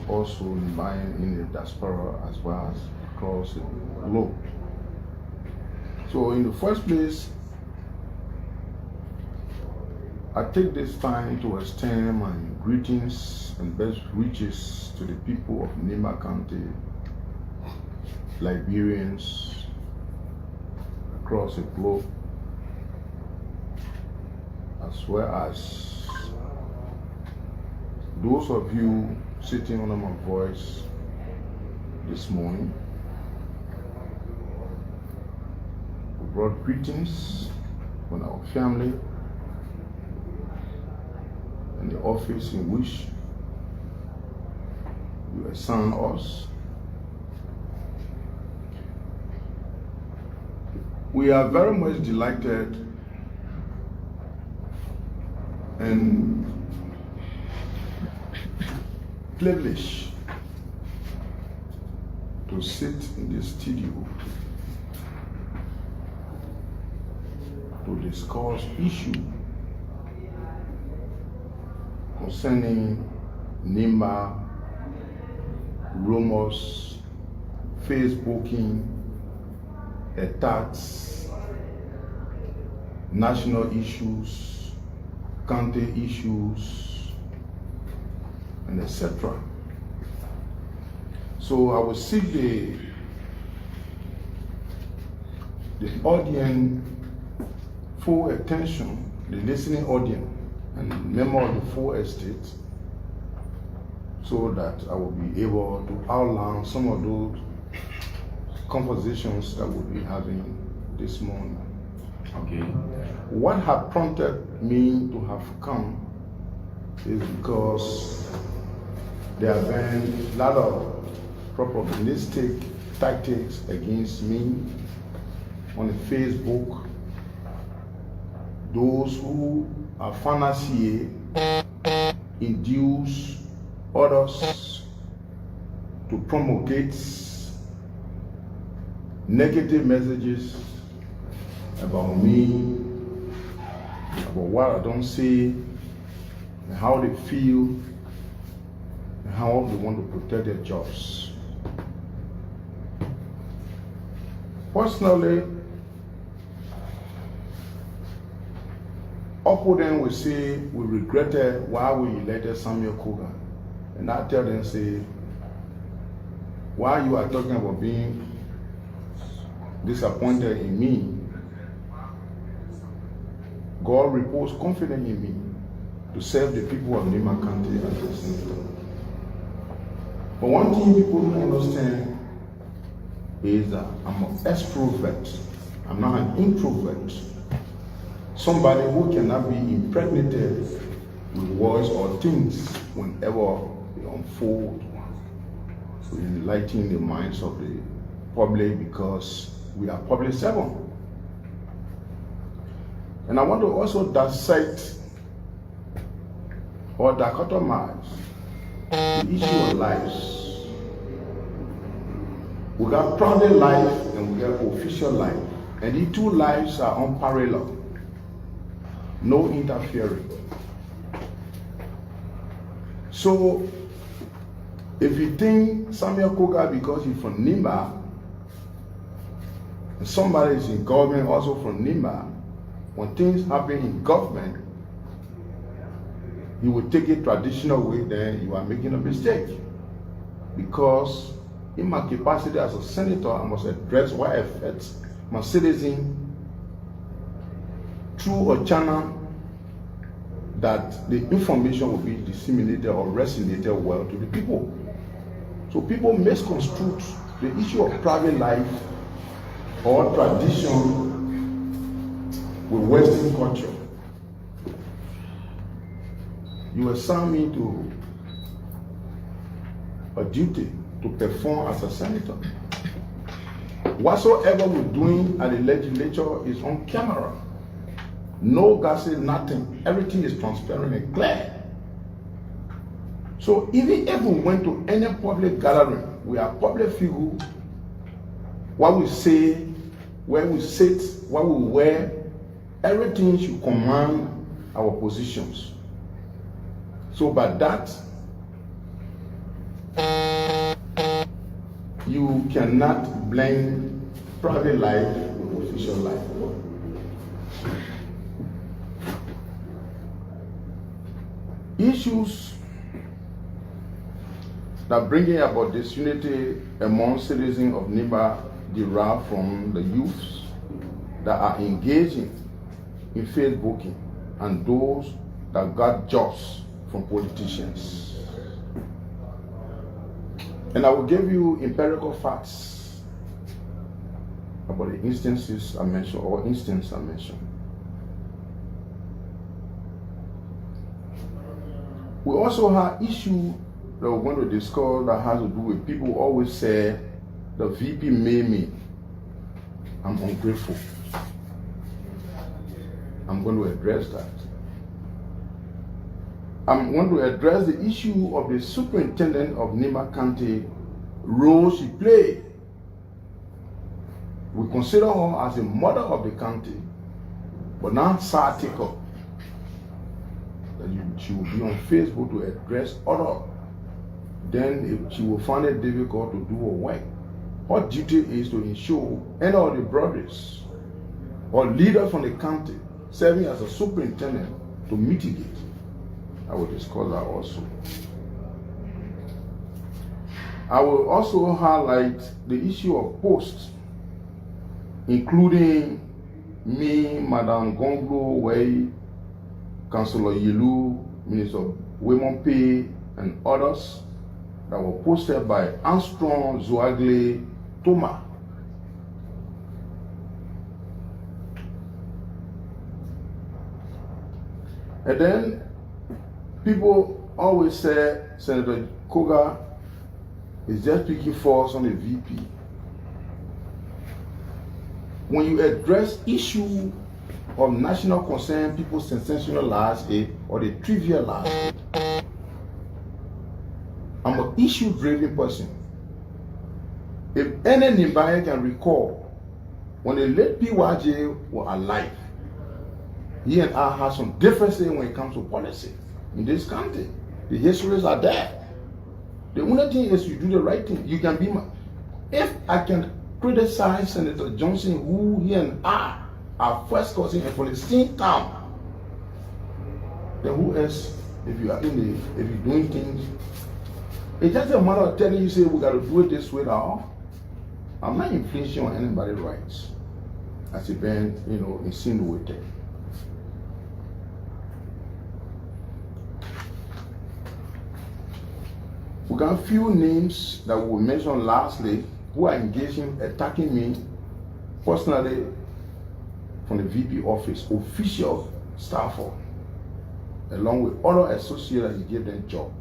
also lying in the diaspora as well as across the globe. So in the first place, I take this time to extend my greetings and best wishes to the people of Nimba County, Liberians across the globe, as well as those of you sitting under my voice this morning. We brought greetings from our family and the office in which you assign us. We are very much delighted and privileged to sit in the studio to discuss issues concerning Nimba, rumors, Facebooking, attacks, national issues, county issues, and etc. So I will seek the audience full attention, the listening audience, and member of the full estate, so that I will be able to outline some of those conversations that we'll be having this morning. Okay. What had prompted me to have come is because there have been a lot of propagandistic tactics against me on the Facebook. Those who are financiers induce others to promulgate negative messages about me, about what I don't say, and how they feel, and how they want to protect their jobs. Personally, opponents will say we regretted why we elected Samuel Koga, and I tell them, say, why you are talking about being disappointed in me, God reposed confidence in me to serve the people of Nimba County as a senator. But one thing people don't understand is that I'm an extrovert. I'm not an introvert. Somebody who cannot be impregnated with words or things whenever they unfold to enlighten the minds of the public, because we are public servants. And I want to also dissect or dichotomize the issue of lives. We got private life and we got official life. And the two lives are unparalleled. No interfering. So, if you think Samuel Koga, because he's from Nimba, and somebody is in government also from Nimba, when things happen in government, you will take it traditional way, then you are making a mistake. Because in my capacity as a senator, I must address what affects my citizen through a channel that the information will be disseminated or resonated well to the people. So people misconstrue the issue of private life or tradition with Western culture. You assign me to a duty to perform as a senator. Whatsoever we're doing at the legislature is on camera. No gossip, nothing. Everything is transparent and clear. So even if we went to any public gathering, we are public figure. What we say, where we sit, what we wear, everything should command our positions. So by that, you cannot blend private life with official life. Issues that bringing about disunity among citizens of Nimba derive from the youths that are engaging in Facebooking and those that got jobs from politicians. And I will give you empirical facts about the instances I mentioned, or instance I mentioned. We also have issue that we're going to discuss that has to do with people who always say the VP made me. I'm ungrateful. I'm going to address that. I'm going to address the issue of the superintendent of Nimba County role she played. We consider her as a mother of the county, but now satirical that she will be on Facebook to address others. Then she will find it difficult to do her work. Her duty is to ensure any of the brothers or leaders from the county serving as a superintendent to mitigate. I will discuss that also. I will also highlight the issue of posts, including me, Madame Gonglo Wei, Councillor Yelu, Minister Women Pay, and others that were posted by Armstrong Zoagle Toma. And then people always say Senator Koga is just picking force on the VP. When you address issue of national concern, people sensationalize it or they trivialize it. I'm an issue-driven person. If any Nimbayan can recall, when the late PYJ were alive, he and I had some differences when it comes to policy in this country. The histories are there. The only thing is you do the right thing. You can be my... If I can criticize Senator Johnson, who he and I are first cousins and from the same town, then who else, if you are if you're doing things, it's just a matter of telling you, say, we got to do it this way now. I'm not infringing on anybody's rights. As a been, insinuated. We got a few names that we mentioned lastly who are engaging, attacking me personally from the VP office, official staff, along with other associates that he gave them job.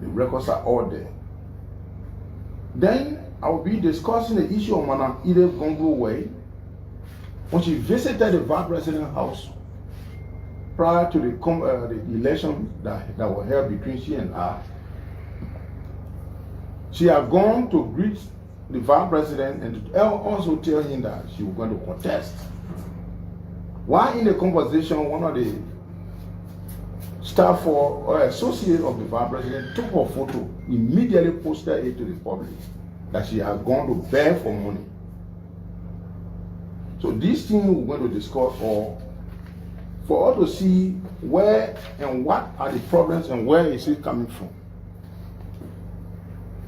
The records are all there. Then I will be discussing the issue of Madam Edith Gonglo Wei when she visited the vice president's house prior to the election that was held between she and I. She had gone to greet the vice president and to also tell him that she was going to contest. While in the conversation, one of the staff or associate of the vice president took her photo, immediately posted it to the public that she had gone to beg for money. So these things we're going to discuss for us to see where and what are the problems and where is it coming from.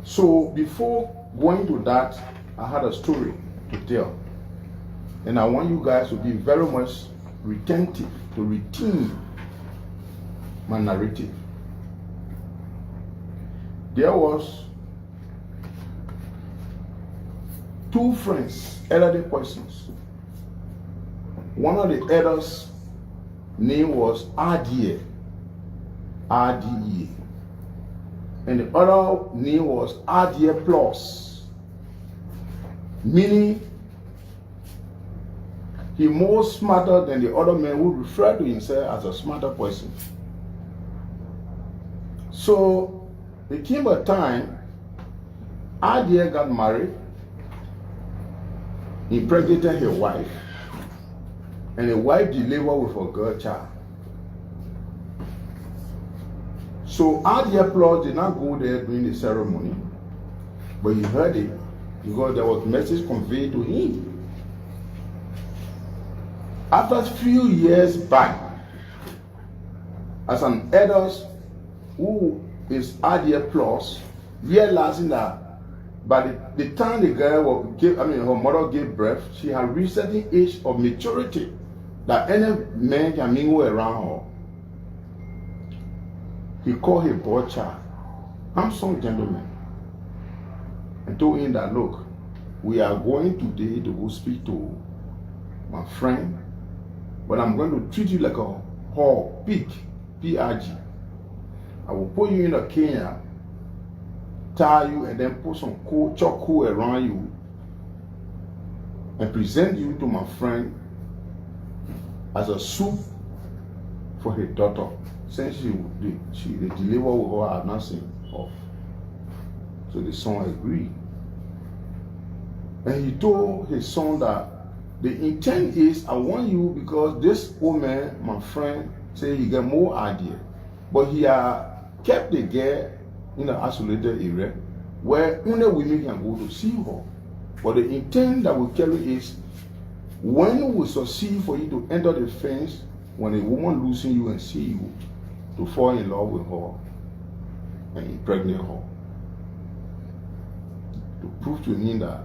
So before going to that, I had a story to tell. And I want you guys to be very much retentive to retain my narrative. There was two friends, elderly persons. One of the elders' name was RDA, RDE. And the other name was RDA Plus, meaning he more smarter than the other man who referred to himself as a smarter person. So there came a time RDA got married, impregnated his wife, and the wife delivered with a girl child. So RDA Plus did not go there during the ceremony. But he heard it because there was message conveyed to him. After a few years back, as an adult who is RDA plus, realizing that by the time the girl her mother gave birth, she had reached a certain age of maturity that any man can mingle around her. He called her boy child, handsome gentleman, and told him that, look, we are going today to go speak to my friend, but I'm going to treat you like a whore, pig, P-I-G. I will put you in a Kenya, tie you, and then put some chocolate around you, and present you to my friend as a soup for her daughter, since the deliver with her had not seen off. So the son agreed. And he told his son that the intent is, I want you because this old man, my friend, say he got more idea. But he had kept the girl in an isolated area where only women can go to see her. But the intent that we carry is, when we succeed for you to enter the fence, when a woman losing you and see you, to fall in love with her and impregnate her. To prove to him that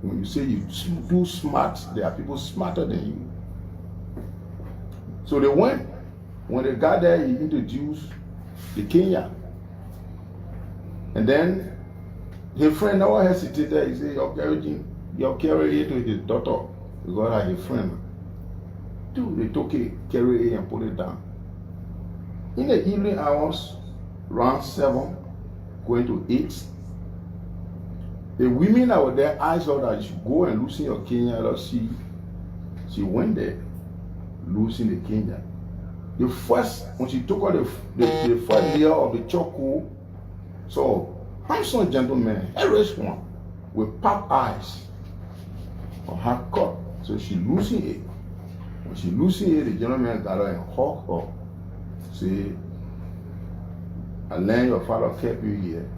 when you say you too smart, there are people smarter than you. So they went. When they got there, he introduced the Kenya. And then his friend never hesitated. He said, you're carrying it to his daughter because I his friend. Dude, they took it, carry it and put it down. In the evening hours, around 7, going to 8, the women that were there asked her that you should go and loosen your Kenya. She went there, loosen the Kenya. The first, when she took out the first layer of the chocolate, so handsome gentleman, a rich one, with pop eyes, or her cut. So she loosened it. When she loosened it, the gentleman got her and hugged her. Say, I learned your father kept you here.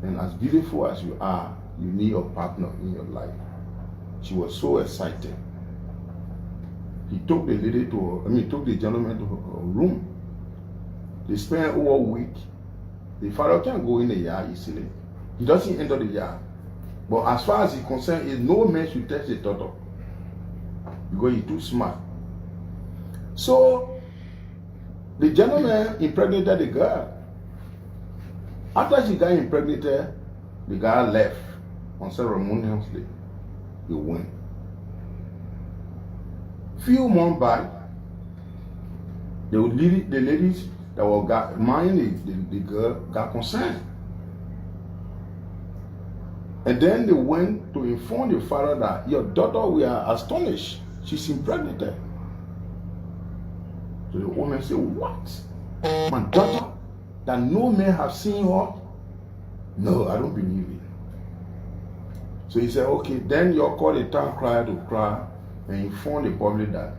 And as beautiful as you are, you need a partner in your life. She was so excited. He took the lady took the gentleman to her room. They spent over a week. The father can't go in the yard easily. He doesn't enter the yard. But as far as he's concerned, no man should touch the daughter because he's too smart. So the gentleman impregnated the girl. After she got impregnated, the guy left unceremoniously. He went. Few months back, the ladies that were marrying the girl got concerned. And then they went to inform the father that your daughter, we are astonished. She's impregnated. So the woman said, what? My daughter? That no man have seen her? No, I don't believe it. So he said, okay, then you call the town crier to cry and inform the public that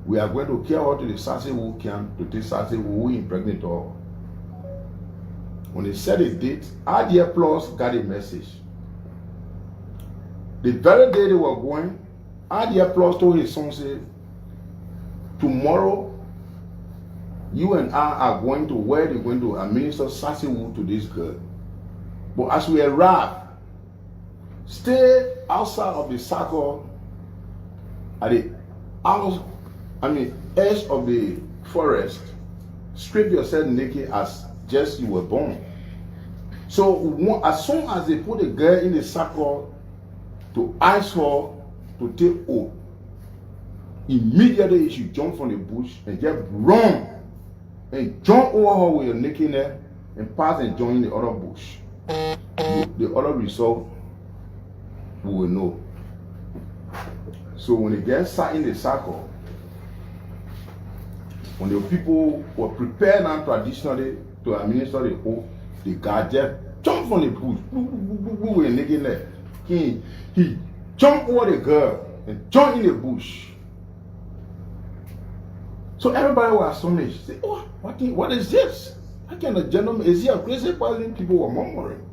we are going to carry her to the Sassewu camp to take Sassewu who impregnate her. When they set a date, RDA Plus got a message. The very day they were going, RDA Plus told his son, say, tomorrow you and I are going to where they're going to administer Sassewu to this girl. But as we arrive, stay outside of the circle at the edge of the forest. Strip yourself naked as just you were born. So as soon as they put the girl in the circle to ask her to take oath, immediately she jump from the bush and just run and jump over her with your nakedness and pass and join the other bush. The other result we will know. So when the girl sat in the circle, when the people were prepared now traditionally to administer the oath, the guy just jumped from the bush with a nakedness. He jumped over the girl and jumped in the bush. So everybody was astonished. Say, what is this? How can a gentleman, is he a crazy person? People were murmuring.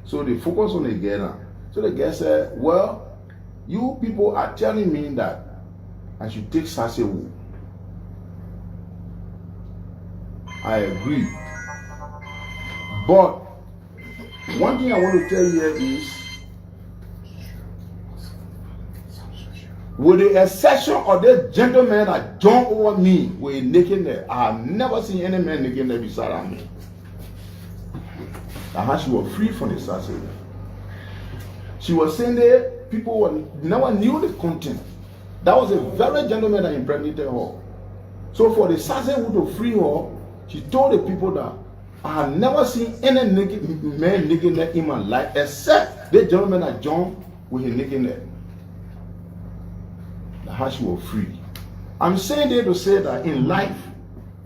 So they focus on the girl now. So the girl said, well, you people are telling me that I should take Sassewu. I agree. But one thing I want to tell you here is, with the exception of this gentleman that jumped over me with a naked neck, I have never seen any man naked neck beside me. And how she was free from the Sassewu. She was saying that people never knew the content. That was a very gentleman that impregnated her. So for the Sassewu to free her, she told the people that I have never seen any man naked neck in my life except the gentleman that jumped with his naked neck. That's how she was free. I'm saying that to say that in life,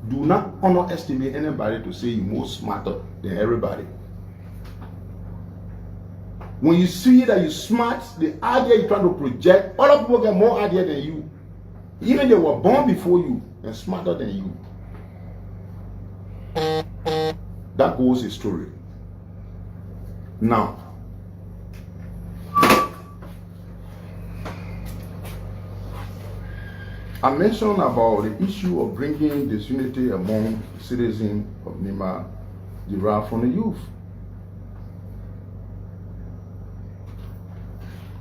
do not underestimate anybody to say you're more smarter than everybody. When you see that you're smart, the idea you're trying to project, other people get more idea than you. Even they were born before you and smarter than you. That goes a story. Now, I mentioned about the issue of bringing disunity among citizens of Nima derived from the youth.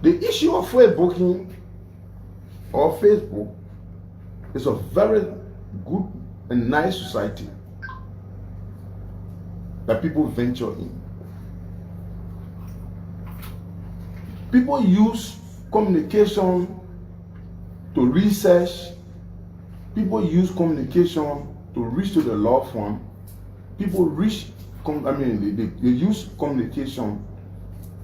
The issue of Facebook is a very good and nice society that people venture in. People use communication to research. People use communication to reach to the loved one. People they use communication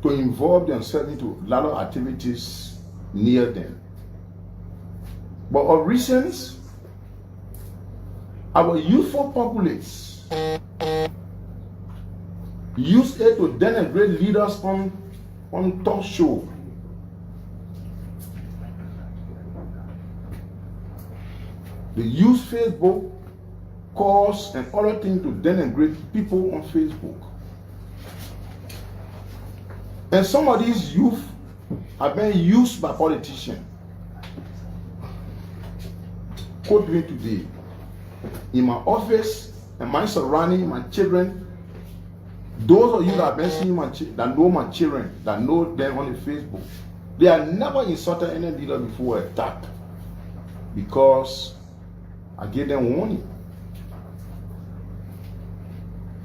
to involve themselves into a lot of activities near them. But of recent, our youthful populace use it to denigrate leaders on talk show. They use Facebook, calls, and other things to denigrate people on Facebook. And some of these youth are being used by politicians. Quote me today. In my office and my surrounding, my children, those of you that have been seeing that know my children, that know them on the Facebook, they have never insulted any leader before attacked, because I gave them warning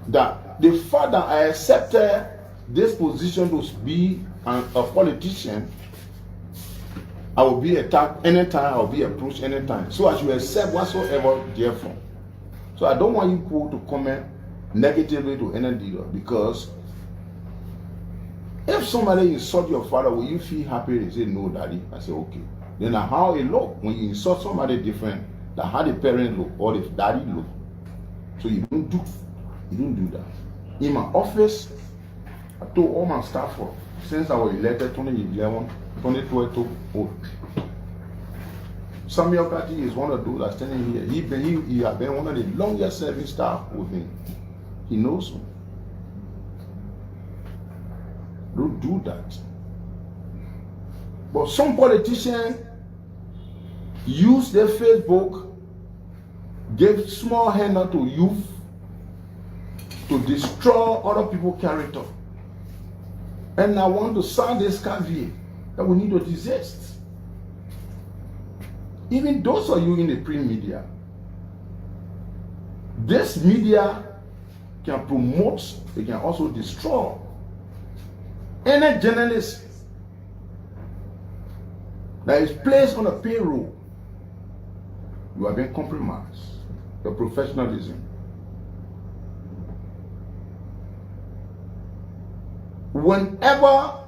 that the fact that I accepted this position to be a politician, I will be attacked anytime, I will be approached anytime. So I should accept whatsoever therefrom. So I don't want you people to comment negatively to any leader, because if somebody insult your father, will you feel happy and say, no, daddy? I say, okay. Then how it look when you insult somebody different than how the parent look or the daddy look. So you don't do that. In my office, I told all my staff since I was elected 2011, 2012 to Samuel Kati is one of those that's standing here. He has been one of the longest serving staff with me. He knows me. Don't do that. But some politicians use their Facebook, give small handout to youth to destroy other people's character. And I want to sound this caveat that we need to desist. Even those of you in the print media, this media can promote, it can also destroy. Any journalist that is placed on a payroll, you have been compromised. Your professionalism. Whenever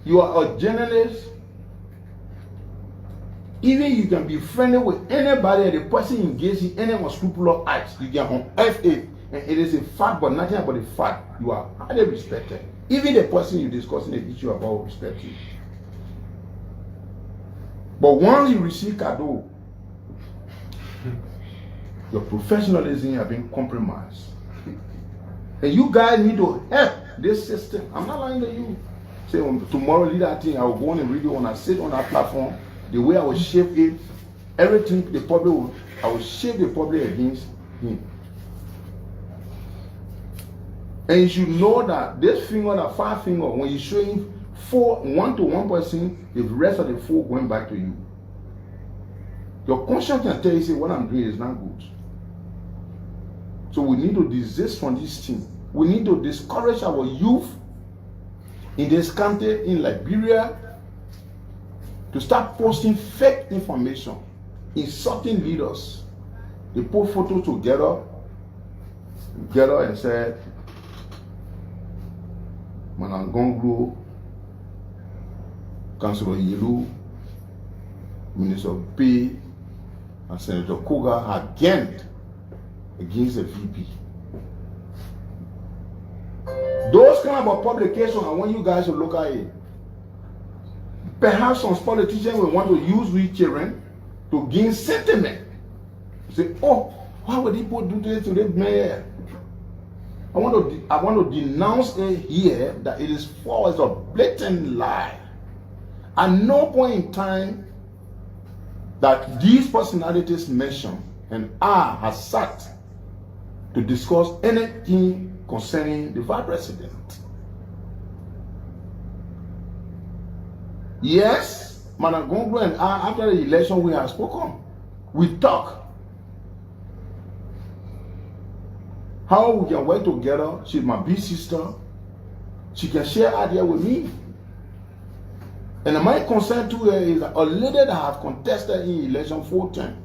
you are a journalist, even you can be friendly with anybody and the person engaged in any unscrupulous acts, you can unearth it, and it is a fact, but nothing about the fact. You are highly respected. Even the person you discussing the issue about respect you. But once you receive cadeau, your professionalism has been compromised. And you guys need to help this system. I'm not lying to you. Say tomorrow, lead that thing. I will go on and read it when I sit on that platform. The way I will shape it, everything the public will, I will shape the public against him. And you should know that this finger, that 5 finger, when you show him 1 to 1 person, the rest of the 4 going back to you. Your conscience can tell you, say, what I'm doing is not good. So we need to desist from this thing. We need to discourage our youth in this country, in Liberia, to start posting fake information, insulting leaders. They put photos together and said, Manangonglo, Councillor Yelu, Minister P, and Senator Koga against the VP. Those kind of publications, I want you guys to look at it. Perhaps some politicians will want to use we children to gain sentiment. Say, oh, why would people do this to the mayor? I want to denounce it here that it is false, it's a blatant lie. At no point in time that these personalities mentioned and I have sat to discuss anything concerning the vice president. Yes, Manangonglo and I, after the election, we have spoken. We talk. How we can work together. She's my big sister. She can share idea with me. And my concern to her is that a lady that have contested in election 4 times,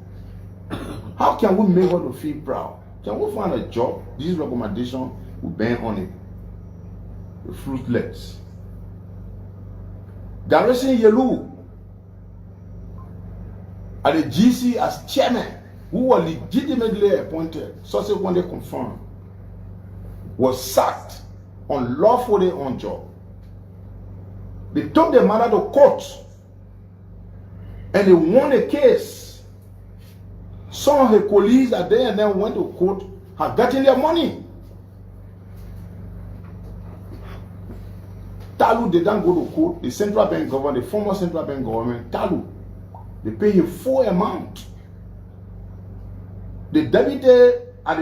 how can we make her to feel proud? Can we find a job? This recommendation will ban on it. The fruitless. Garrison Yelu at the GC as chairman, who was legitimately appointed, subsequently confirmed, was sacked unlawfully on job. They took the matter to court and they won the case. Some of the colleagues that day and then went to court have gotten their money. Talu did not go to court. The central bank government, the former central bank government, Talu, they pay him full amount. The deputy I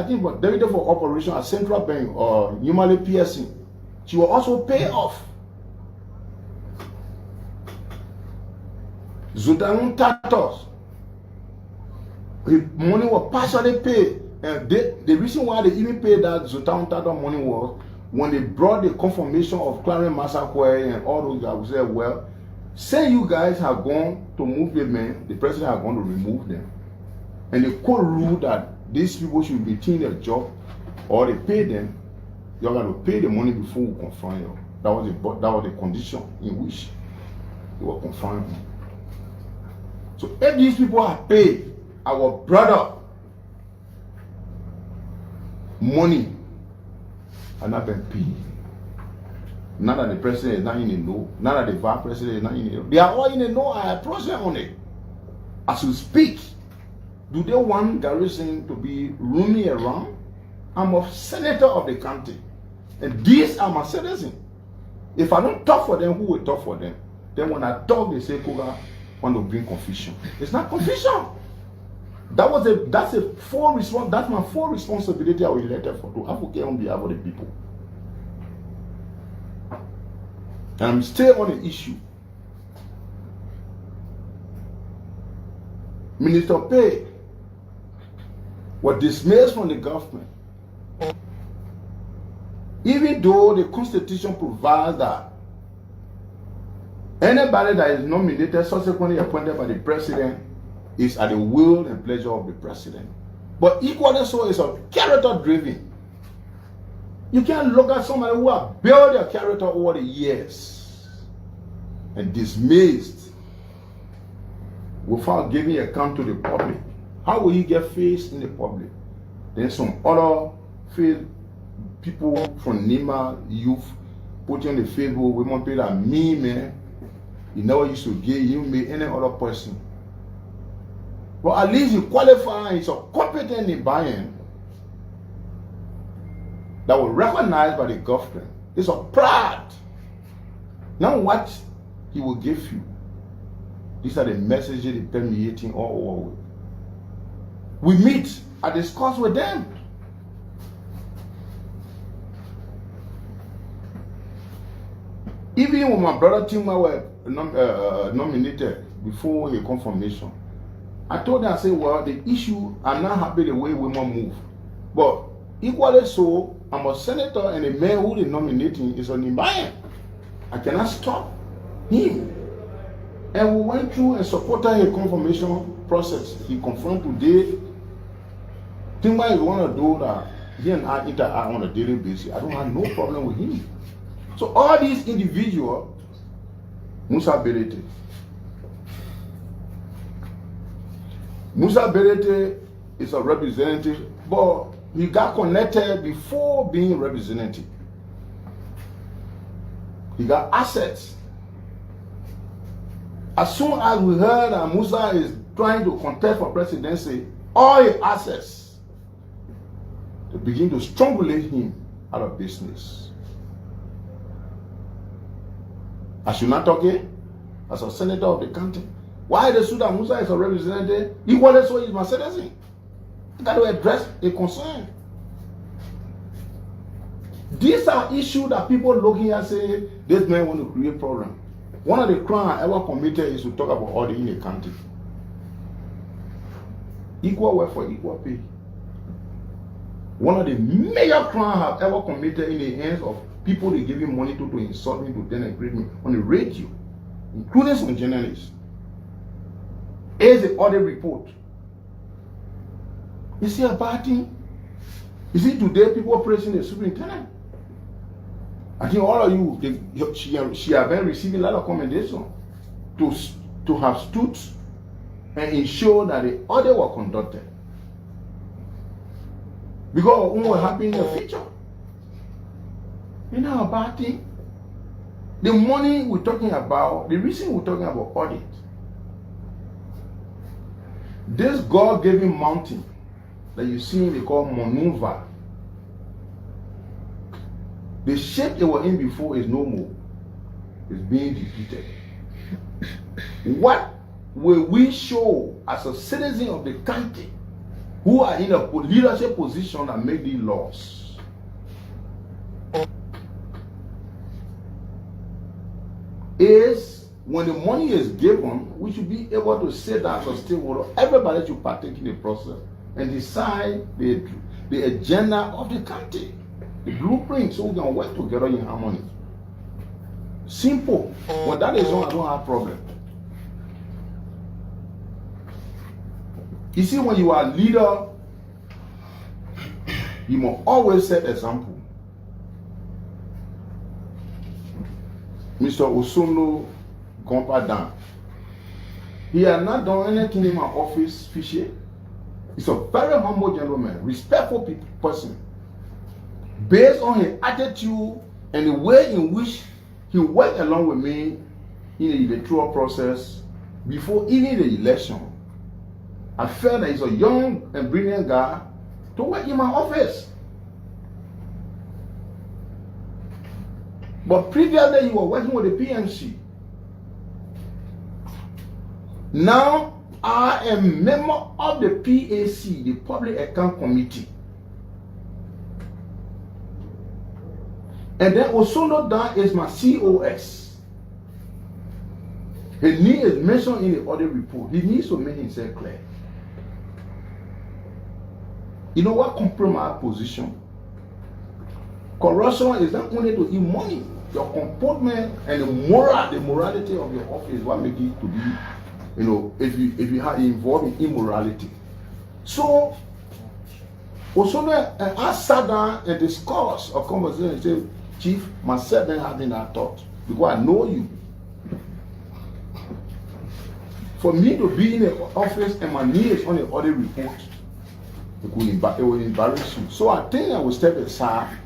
think was deputy for operation at Central Bank or Numale PSC, she will also pay off. Zotanon Tatos, the money was partially paid. And the reason why they even paid that Zotanon Tatos money was when they brought the confirmation of Clarence Massacre and all those guys said, well, say you guys have gone to move the men, the president has gone to remove them. And the court ruled that these people should retain their job or they pay them. You're going to pay the money before we confirm you. That was the condition in which they were confirmed. So if these people have paid our brother money and not been paid, now that the president is not in the know, now that the vice president is not in the know, they are all in the know. I approach them on it. As we speak, do they want Garrison to be roaming around? I'm a senator of the country. And these are my citizens. If I don't talk for them, who will talk for them? Then when I talk, they say, Koga want to bring confusion. It's not confusion. That's my full responsibility I was elected for, to advocate on behalf of the people. And I'm still on the issue. Minister Pei was dismissed from the government, even though the Constitution provides that anybody that is nominated, subsequently appointed by the president, is at the will and pleasure of the president. But equally so, it's a character driven. You can't look at somebody who has built their character over the years and dismissed without giving account to the public. How will he get faced in the public? Then some other people from Nima youth put on the Facebook, we want people like me, man. You never used to give you me any other person. But at least he qualifies, he's a competent in buying. that was recognized by the government. It's of pride. Now what he will give you, these are the messages they permeating all over. We meet, I discuss with them. Even when my brother Tima were nominated before a confirmation, I told them, I said, well, the issue, I'm not happy the way women move. But equally so, I'm a senator and the man who is nominating is on Ibayan. I cannot stop him. And we went through and supported a confirmation process. He confirmed today. Tima is one of those that he and I interact on a daily basis. I don't have no problem with him. So all these individuals, Musa Berete. Musa Berete is a representative, but he got connected before being representative. He got assets. As soon as we heard that Musa is trying to contest for presidency, all his assets, they begin to strangulate him out of business. I should not talk here as a senator of the country. Why the Sudan Musa is a representative? Equally so is my citizen. You got to address a concern. These are issues that people looking at say, this man want to create problem. One of the crimes I ever committed is to talk about all the in the country. Equal work for equal pay. One of the major crimes I've ever committed in the hands of people they giving money to insult me, to denigrate me on the radio, including some journalists, is the audit report. You see a bad thing? You see today people praising the superintendent. I think all of you, she have been receiving a lot of commendation to have stood and ensure that the audit was conducted. Because what will happen in the future? You know a bad thing? The money we're talking about, the reason we're talking about audit, this God-given mountain that you see they call Monunva, the shape they were in before is no more. It's being defeated. What will we show as a citizen of the country who are in a leadership position that make these laws? Is when the money is given, we should be able to sit down as a stakeholder. Everybody should partake in the process and decide the agenda of the country, the blueprint, so we can work together in harmony. Simple. When that is on, I don't have problem. You see, when you are a leader, you must always set example. Mr. Osono Gompadan, he has not done anything in my office fishy. He's a very humble gentleman, respectful person. Based on his attitude and the way in which he worked along with me in the electoral process before even the election, I felt that he's a young and brilliant guy to work in my office. But previously, you were working with the PMC. Now, I am member of the PAC, the Public Account Committee. And then Osono Dan is my COS. His name is mentioned in the audit report. He needs to make himself clear. You know what compromise position? Corruption is not only to eat money. Your comportment and the morality of your office is what makes it to be, you know, if you are involved in immorality. So, Osono and I sat down and discussed a conversation and said, Chief, myself then having that thought, because I know you. For me to be in the office and my name is on the audit report, it will embarrass you. So I think I will step aside.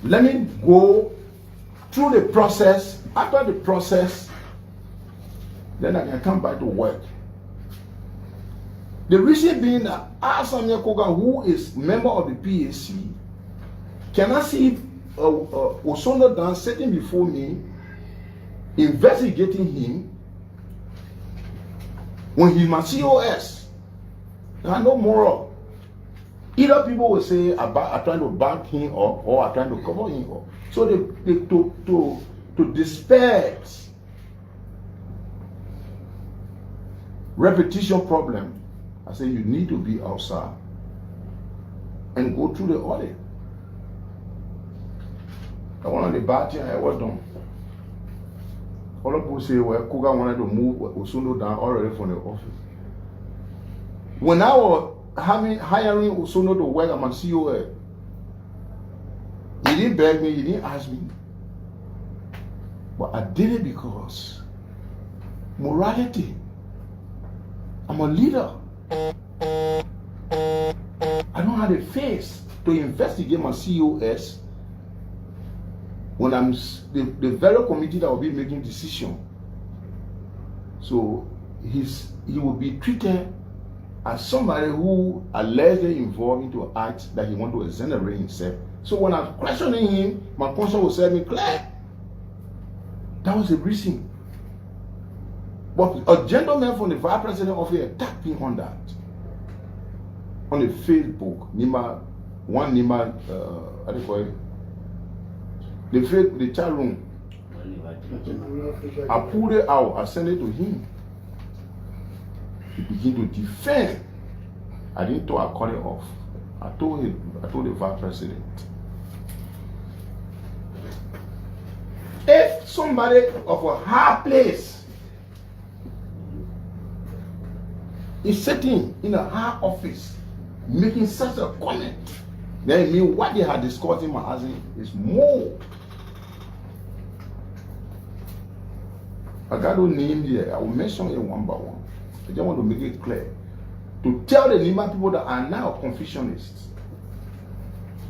Let me go through the process. After the process, then I can come back to work. The reason being that Asamia Koga, who is member of the PAC, Can I see Osono Dan sitting before me, investigating him when he's my COS? There are no moral. Either people will say are trying to back him up or are trying to cover him up. So they to disperse repetition problem, I say you need to be outside and go through the audit. That one of the bad things I ever done. All of people say, well, Kuga wanted to move Osono down already from the office. When I was hiring Osono to work at my COA, he didn't beg me, he didn't ask me. But I did it because morality. I'm a leader. I don't have the face to investigate my COS when I'm the very committee that will be making decision. So he will be treated as somebody who allegedly involved into acts that he want to exonerate himself. So when I'm questioning him, my conscience will say me, Claire, that was the reason. But a gentleman from the vice president office attacked me on that. On the Facebook, Nima, how do you call it? The chat room. I pulled it out, I sent it to him. He began to defend. I didn't talk, I cut it off. I told the vice president. If somebody of a high place is sitting in a high office making such a comment, then it means what they had discussed in my house is more. I got to name here, I will mention it one by one. I just want to make it clear. To tell the Nima people that are now Confucianists.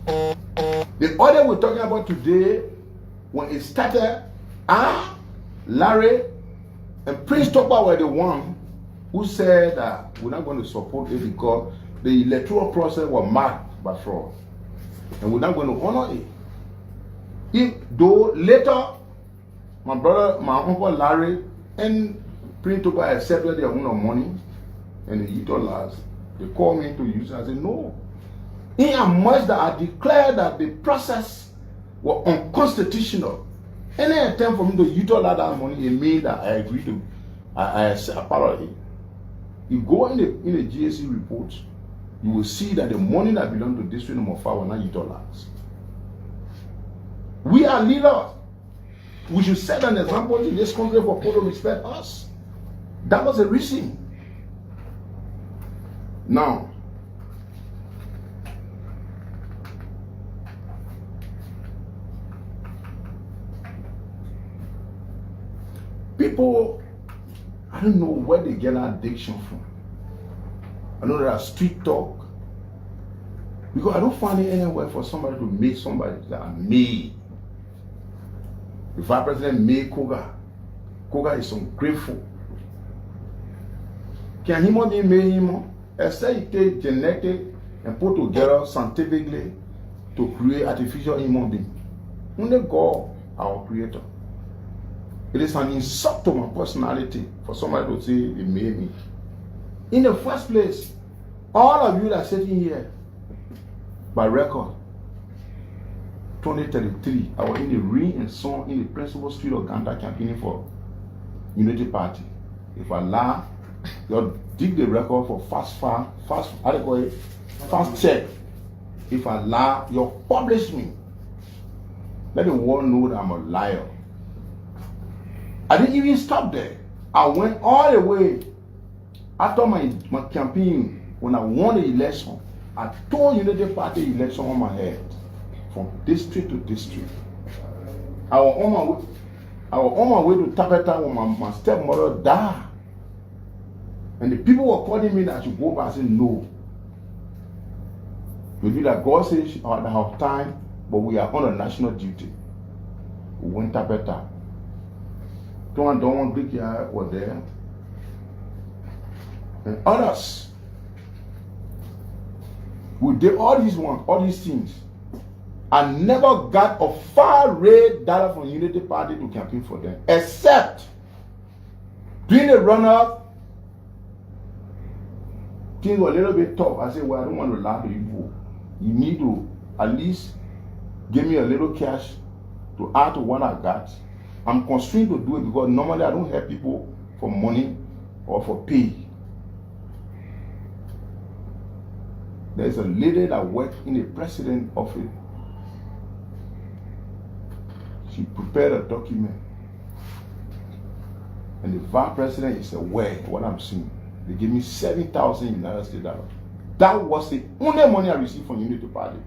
The order we're talking about today, when it started, Larry and Prince Tokpa were the one who said that we're not going to support it because the electoral process was marked by fraud. And we're not going to honor it. Though later, my uncle Larry and Prince Tokpa accepted their own money and the $8, they called me to use it. I said, no. In as much that I declared that the process was unconstitutional, any attempt for me to utilize that money, it means that I agree to, I accept part of it. You go in the GSC report, you will see that the money that belongs to district number 5 was not utilized. We are leaders. We should set an example to this country for people to respect us. That was the reason. Now, people, I don't know where they get addiction from. I know there are street talk. Because I don't find it anywhere for somebody to make somebody that me. The vice president made Koga. Koga is ungrateful. Can human being make him? Except he take genetic and put together scientifically to create artificial human being. Only God, our creator. It is an insult to my personality for somebody to say they made me. In the first place, all of you that are sitting here, by record, 2033, I was in the ring and song in the principal street of Uganda campaigning for Unity Party. If I lie, you'll dig the record for fast check. If I lie, you'll publish me. Let the world know that I'm a liar. I didn't even stop there. I went all the way after my campaign. When I won the election, I told Unity Party election on my head from district to district. I was on my way to Tapeta when my stepmother died. And the people were calling me that I should go back. I said no. Maybe that God says I don't have time, but we are on a national duty. We went Tapeta. Don't Greek was there. And others. We did all these things. I never got a far-rate dollar from Unity Party to campaign for them, except during the runoff, things were a little bit tough. I said, well, I don't want to lie to you people. You need to at least give me a little cash to add to what I got. I'm constrained to do it because normally I don't help people for money or for pay. There's a lady that works in the president's office. She prepared a document. And the vice president is aware of what I'm seeing. They gave me 7,000 United States dollars. That was the only money I received from Unity Party.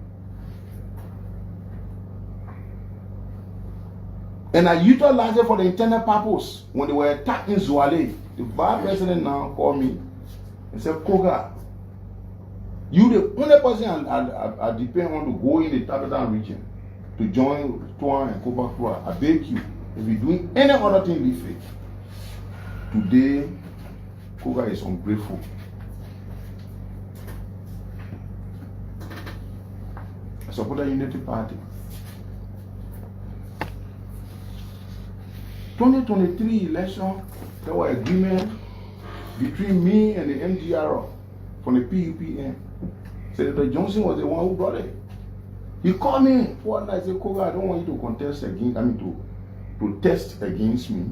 And I utilized it for the internal purpose. When they were attacking Zwale, the vice president now called me and said, Koga, you the only person I depend on to go in the Tabadan region to join Tuan and Kobakura. I beg you, if you're doing any other thing, leave it. Today, Koga is ungrateful. I support the Unity Party. 2023 election, there was agreement between me and the MDR from the PUPN. Senator Johnson was the one who brought it. He called me one night and said, Koga, I don't want you to contest against, to test against me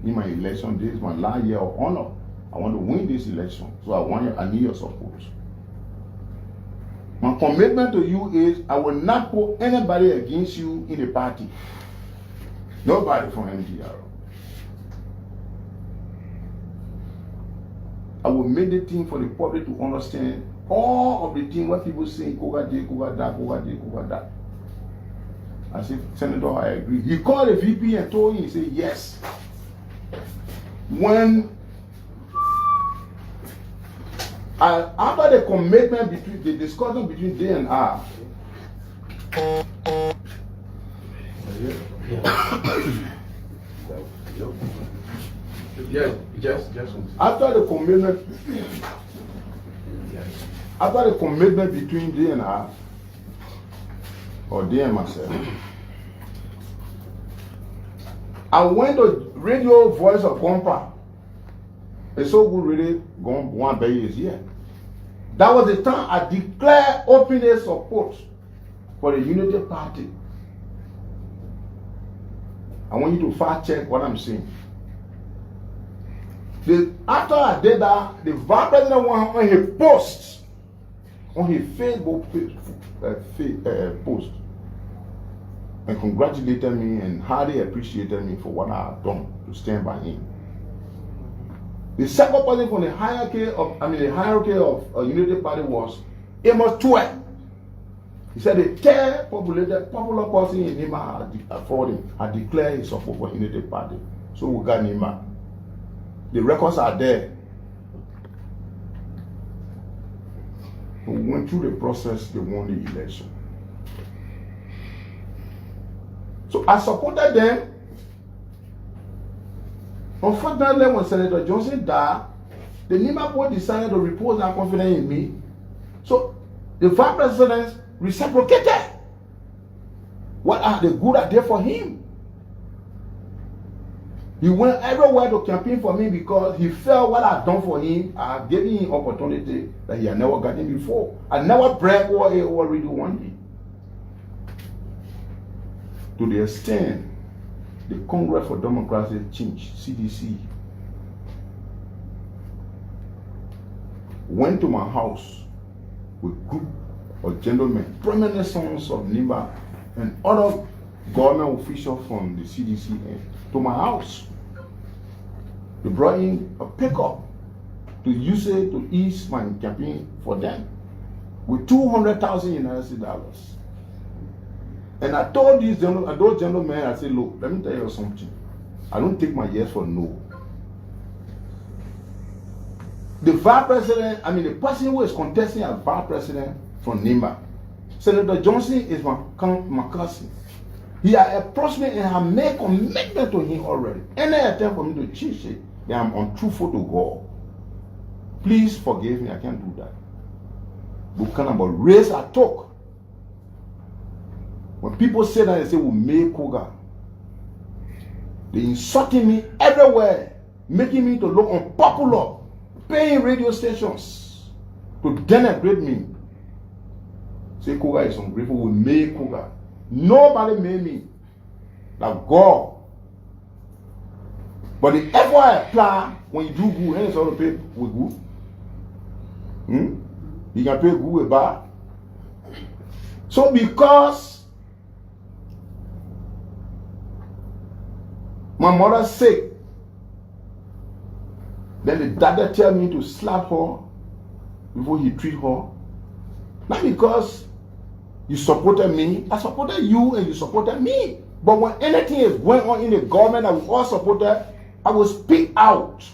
in my election. This is my last year of honor. I want to win this election. So I need your support. My commitment to you is I will not put anybody against you in the party. Nobody from MDR. I will make the thing for the public to understand all of the things what people say, Koga J, Koga Da, Koga J, Koga Da. I said, Senator, I agree. He called the VP and told him, he said, yes. When after the commitment between the discussion between they and I, after the commitment between they and I, or they and myself, I went to Radio Voice of Compa. It's so good, really, going one day is here. That was the time I declared open support for the Unity Party. I want you to fact check what I'm saying. After I did that, the vice president went on his post, on his Facebook post, and congratulated me and highly appreciated me for what I have done to stand by him. The second person from the hierarchy of Unity Party was Amos Tue. He said the third popular person in Nima had declared his support for Unity Party. So we got Nima. The records are there. We went through the process, they won the election. So I supported them. Unfortunately, when Senator Johnson died, the Nima board decided to repose their confidence in me. So the vice president reciprocated. What are the good I did for him? He went everywhere to campaign for me because he felt what I've done for him. I have given him opportunity that he had never gotten before. I never bragged what he already wanted. To the extent the Congress for Democracy Change, CDC, went to my house with a group of gentlemen, prominent sons of Nima, and other government officials from the CDC to my house. They brought in a pickup to use it to ease my campaign for them with 200,000 United States dollars. And I told those gentlemen, I said, look, let me tell you something. I don't take my yes for no. The vice president, the person who is contesting as vice president from Nima, Senator Johnson is my cousin. He has approached me and I made commitment to him already. Any attempt for me to cheat it, then I'm untruthful to God. Please forgive me, I can't do that. But kind of race I took. When people say that, they say, we make Koga. They insulting me everywhere, making me to look unpopular, paying radio stations to denigrate me. Say Koga is ungrateful, we made Koga. Nobody made me like God. But the effort I apply when you do good, and it's all to pay with good. You can pay good with bad. So because my mother's sick, then the daddy tell me to slap her before he treat her. Not because you supported me, I supported you and you supported me. But when anything is going on in the government that we all supported, I will speak out.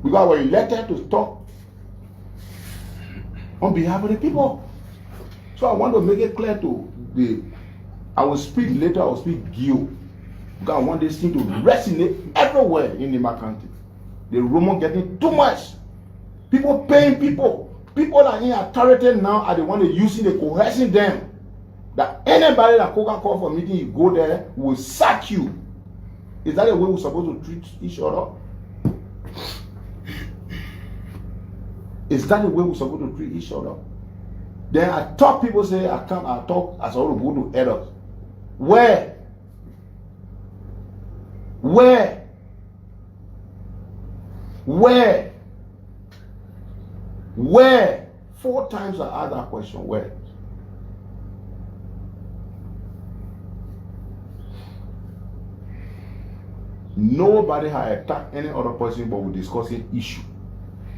Because I was elected to talk on behalf of the people. So I want to make it clear to the, I will speak later, I will speak guilt. Because I want this thing to resonate everywhere in Nima County. The rumor getting too much. People paying people. People that are in authority now are the ones that using the coercing them. That anybody that Koga call for meeting, you go there, will sack you. Is that the way we're supposed to treat each other? Is that the way we're supposed to treat each other? Then I talk, people say, I talk as I want to go to elders. Where? Where? Where? Where? 4 times I asked that question. Where? Nobody has attacked any other person, but we're discussing issue.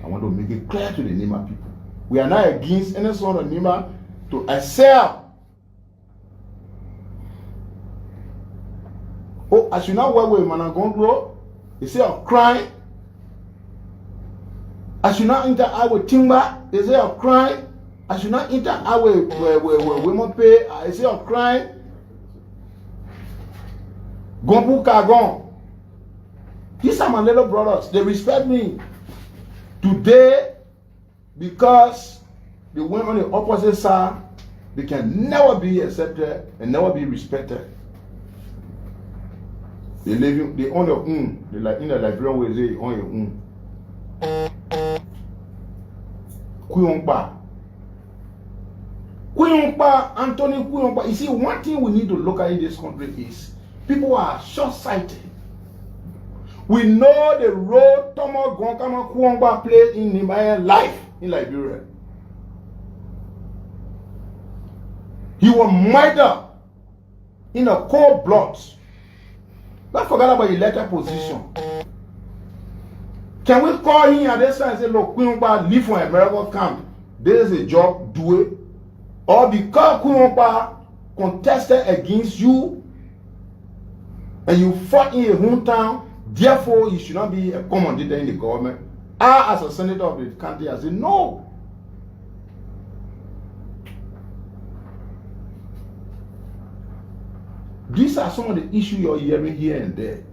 I want to make it clear to the Nima people. We are not against any sort of Nima to excel. Oh, I should not work with Managonglo. They say I'm crying. I should not enter our timber. They say I'm crying. I should not enter our women pay. I say I'm crying. Gombu Kagon. These are my little brothers. They respect me. Today, because they went on the opposite side, they can never be accepted and never be respected. They live, they own their own. They like in the Liberian way, they own your own. Kuyongba, Anthony Kuyongba. You see, one thing we need to look at in this country is people are short-sighted. We know the role Tomo Gonkama Kuyongba played in Nima's life in Liberia. He was murdered in a cold blood. Don't forget about elected position. Can we call him at this time and say, look, Kuyongba leave for American camp. There is a job, do it. Or because Kuyongba contested against you and you fought in a hometown, therefore you should not be a commentator in the government. I, as a senator of the country, I say no. These are some of the issues you're hearing here and there.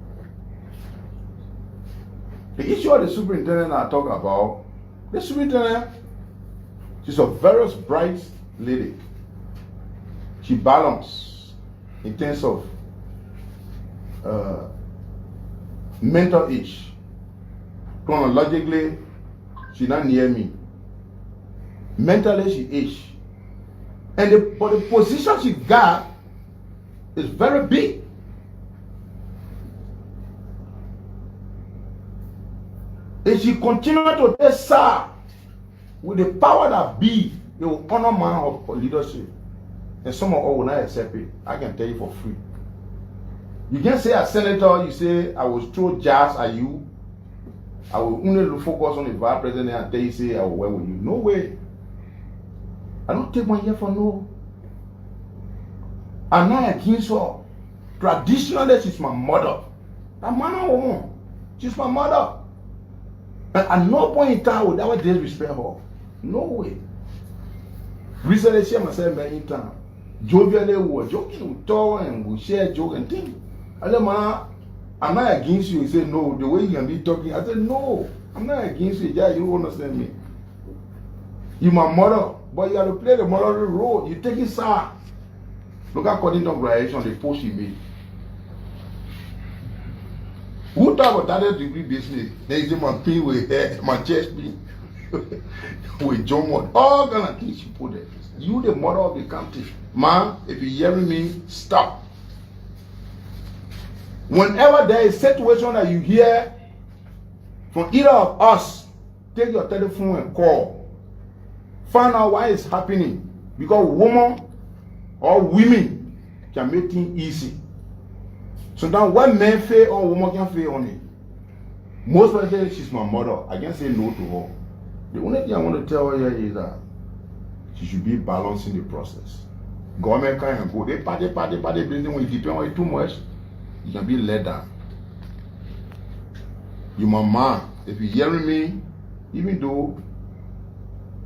The issue of the superintendent I talk about, the superintendent, she's a very bright lady. She balances in terms of mental age. Chronologically, she's not near me. Mentally, she aged. And but the position she got is very big. And she continued to take side with the power that be, they will honor man of leadership. And some of us will not accept it. I can tell you for free. You can say as senator, you say, I will throw jazz at you. I will only focus on the vice president and tell you, say, I will work with you. No way. I don't take my year for no. I'm not against her. Traditionally, she's my mother. I'm a woman. She's my mother. And at no point in time would I ever disrespect her. No way. Recently, she myself many times. Jovially, we were joking with her and we share joke and things. I said, man, I'm not against you. He said, no, the way you can be talking. I said, no, I'm not against you. Yeah, you don't understand me. You're my mother. But you have to play the moral role. You take it, sir. Look according to graduation, the post he made. Who talk about that degree business? Then you say my pin with my chest pin with John Ward. All kind of things you put there. You the mother of the country. Man, if you hearing me, stop. Whenever there is a situation that you hear from either of us, take your telephone and call. Find out why it's happening. Because women or women can make things easy. Sometimes what men fail on, women can fail on it. Most people say she's my mother. I can't say no to her. The only thing I want to tell her is that she should be balancing the process. Government can't go. They party, building. When you depend on it too much, you can be let down. You my man. If you're hearing me, even though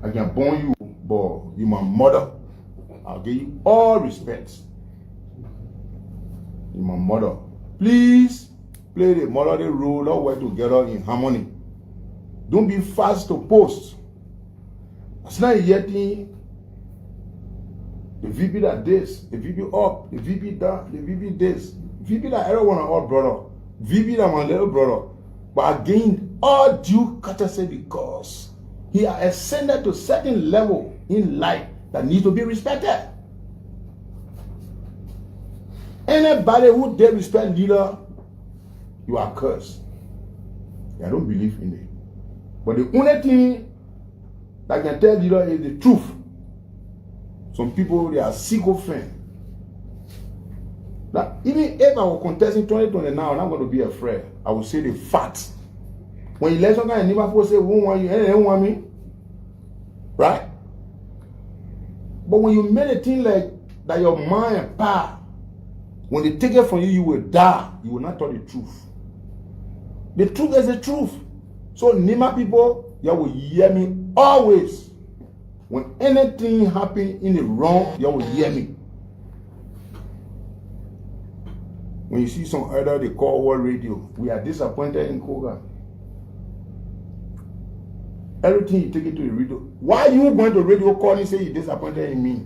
I can born you, but you my mother, I'll give you all respect. You my mother. Please play the motherly role. Let's work together in harmony. Don't be fast to post. It's not yet the VP that this, the VP up, the VP that, the VP this, VP that everyone are all brother, VP that my little brother. But again, all due courtesy because he has ascended to a certain level in life that needs to be respected. Anybody who dare respect leader, you are cursed. I don't believe in it. But the only thing that I can tell leader is the truth. Some people, they are sycophant. That even if I were contesting 2020 now, I'm not going to be afraid. I will say the facts. When election guy in Liverpool say, we won't want you, and they don't want me. Right? But when you made a thing like that, your mind and power, when they take it from you, you will die. You will not tell the truth. The truth is the truth. So Nima people, you will hear me always. When anything happen in the wrong, you will hear me. When you see some other, they call World Radio. We are disappointed in Koga. Everything you take it to the radio. Why are you going to radio call and say you're disappointed in me?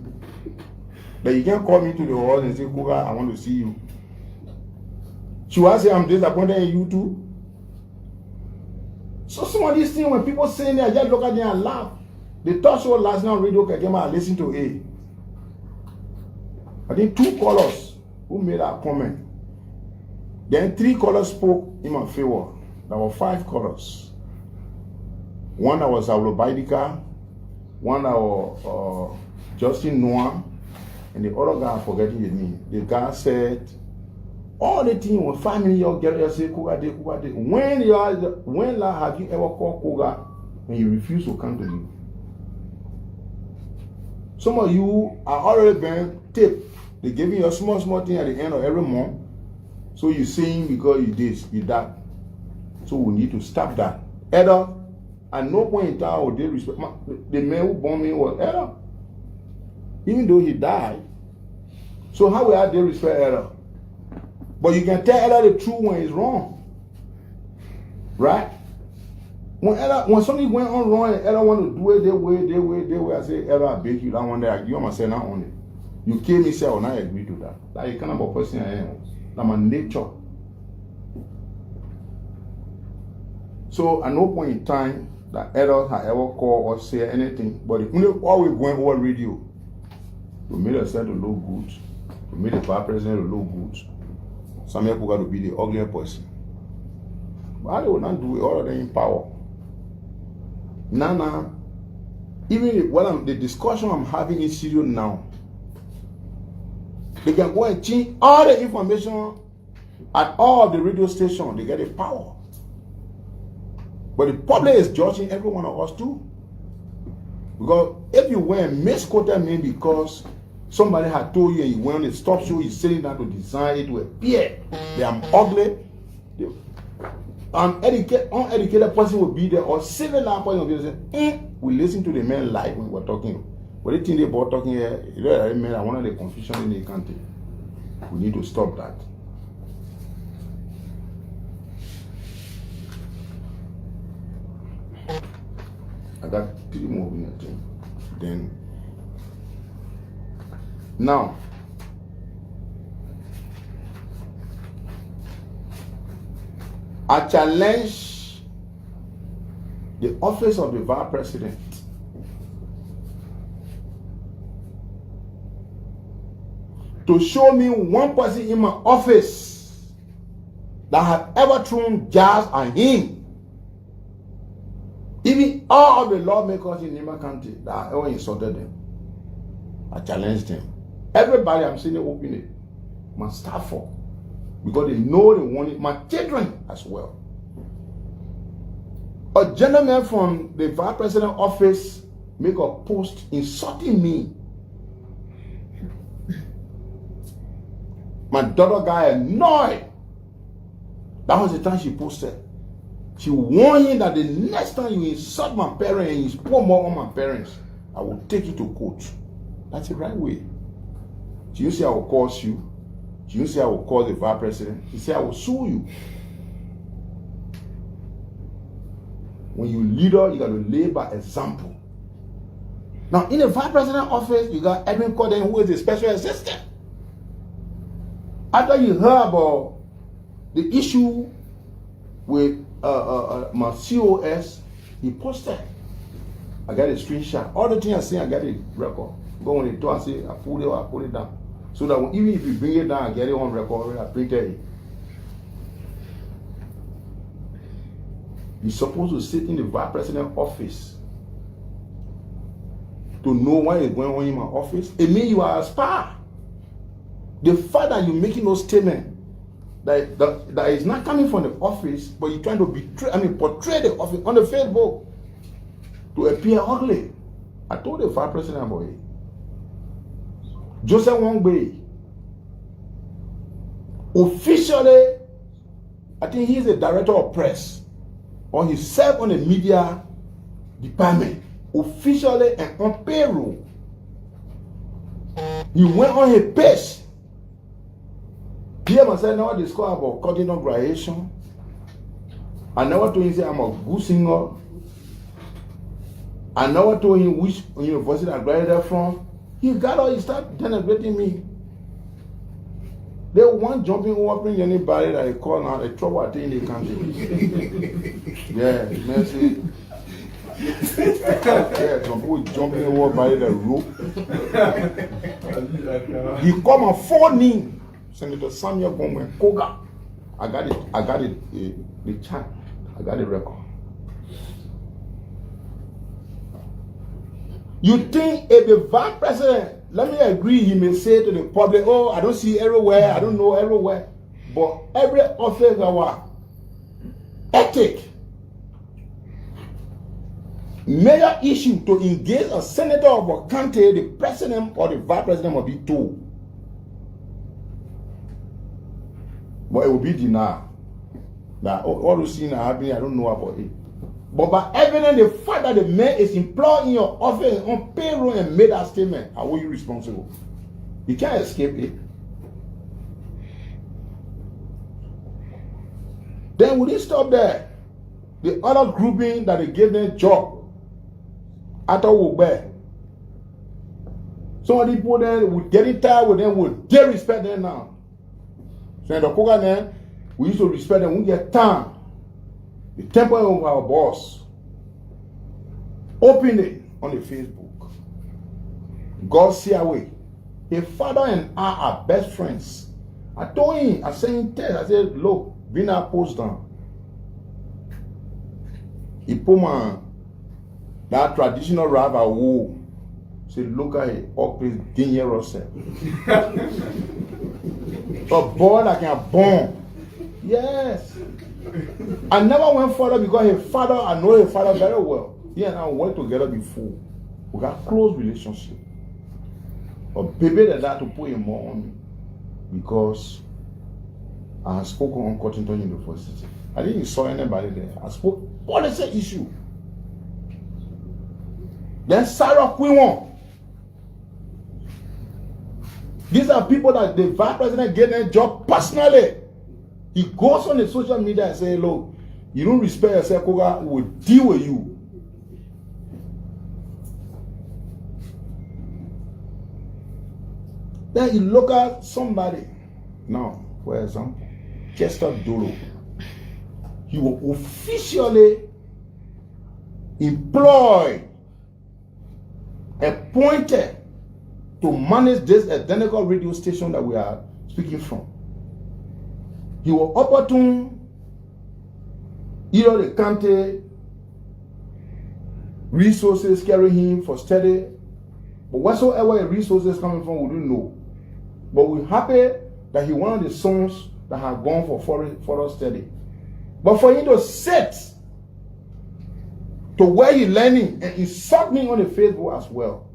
But you can't call me to the hall and say, Koga, I want to see you. Should I say I'm disappointed in you too? So some of these things, when people say that, I just look at them and laugh. The talk show last night on Radio Kekema, I listened to it. I think 2 callers who made that comment. Then 3 callers spoke in my favor. There were 5 callers. One that was Aulo Baidika, one that was Justin Noah, and the other guy, I'm forgetting his name. The guy said, all the things when 5 million girls say Koga de. When have you ever called Koga and you refuse to come to you? Some of you are already been tipped. They give you a small thing at the end of every month. So you saying because you this, you that. So we need to stop that. Either at no point in time would they respect the man who born me was Ella. Even though he died. So how will they respect Ella? But you can tell Ella the truth when it's wrong. Right? When something went on wrong and Ella want to do it their way, I say, Ella, I beg you, that one day, you must say not on it. You came and say, I will not agree to that. That's the kind of a person I am. That's my nature. So at no point in time that adults have ever called or say anything, but the only always going over radio to make yourself to look good, to make the vice president to look good. Some people got to be the uglier person. But they will not do it, all of them in power. Now, even the discussion I'm having in studio now, they can go and change all the information at all of the radio stations. They get the power. But the public is judging every one of us too. Because if you went and misquoted me because somebody had told you and you went on a stop show, you're sitting down to design it to appear that I'm ugly, uneducated person will be there, or civilized person will be there saying, we listen to the man live when we're talking. But the thing they both talking here, you know, I one of the confusion in the country. We need to stop that. I got 3 more minutes. Then Now, I challenge the office of the vice president to show me one person in my office that have ever thrown jazz at him. Even all of the lawmakers in Nima County that have ever insulted them, I challenged them. Everybody I'm seeing open it must start for, because they know they want it. My children as well. A gentleman from the vice president office make a post insulting me. My daughter got annoyed. That was the time she posted. She warned him that the next time you insult my parents and you pour more on my parents, I will take you to court. That's the right way. She didn't say I will cause you. She didn't say I will call the vice president. She said I will sue you. When you leader, you got to lay by example. Now, in the vice president office, you got Edwin Corden, who is the special assistant. After you heard about the issue with my COS, he posted. I got a screenshot. All the things I say, I got a record. Go on the door and say, I put it down. So that even if you bring it down and get it on record, I printed it. You're supposed to sit in the vice president office to know what is going on in my office. It means you are a spy. The fact that you're making those statements that is not coming from the office, but you're trying to portray the office on the Facebook to appear ugly. I told the vice president about it. Joseph Wongbe, officially, I think he's the director of press, or he served on the media department, officially and on payroll. He went on his page. Pierre said, now discuss about cardinal graduation. I never told him say I'm a good singer. I never told him which university I graduated from. He got all, he started denigrating me. They want jumping over bring anybody that they call now a trouble at in the country. Yeah, mercy. Yeah, some people jumping over by the rope. He come and phone me. Senator Samuel Gomwe Koga. I got it, the chat. I got the record. You think if the vice president, let me agree, he may say to the public, oh, I don't see everywhere, I don't know everywhere. But every office our ethic, major issue to engage a senator of a country, the president or the vice president will be told. But it will be denied. That all those things are happening, I don't know about it. But by evidence, the fact that the man is employed in your office on payroll and made that statement, how are you responsible? You can't escape it. Then will he stop there? The other grouping that they gave them job, after Wogbe, some of the people then would get it tired with them, would they respect them now? So in the Koga then, we used to respect them, we get time. The temple of our boss. Open it on the Facebook. God see away. His father and I are best friends. I told him, I sent him text, I said, look, bring our post down. He put that traditional rabbi who said, look at it, up his dangerous. A boy that can bomb. Yes. I never went further because his father, I know his father very well. He and I worked together before. We got close relationship. But baby that to put him more on me because I had spoken on Cottington University. I didn't saw anybody there. I spoke policy issue. Then Sarah Quinwon. These are people that the vice president gave them job personally. He goes on the social media and says, look, you don't respect yourself, Koga, we will deal with you. Then you look at somebody. Now, for example, Chester Dolo. He was officially employed, appointed to manage this identical radio station that we are speaking from. He was opportune, either the county resources carry him for study, but whatsoever the resources coming from, we don't know. But we're happy that he one of the sons that have gone for further study. But for him to sit to where he's learning and insult me on the Facebook as well.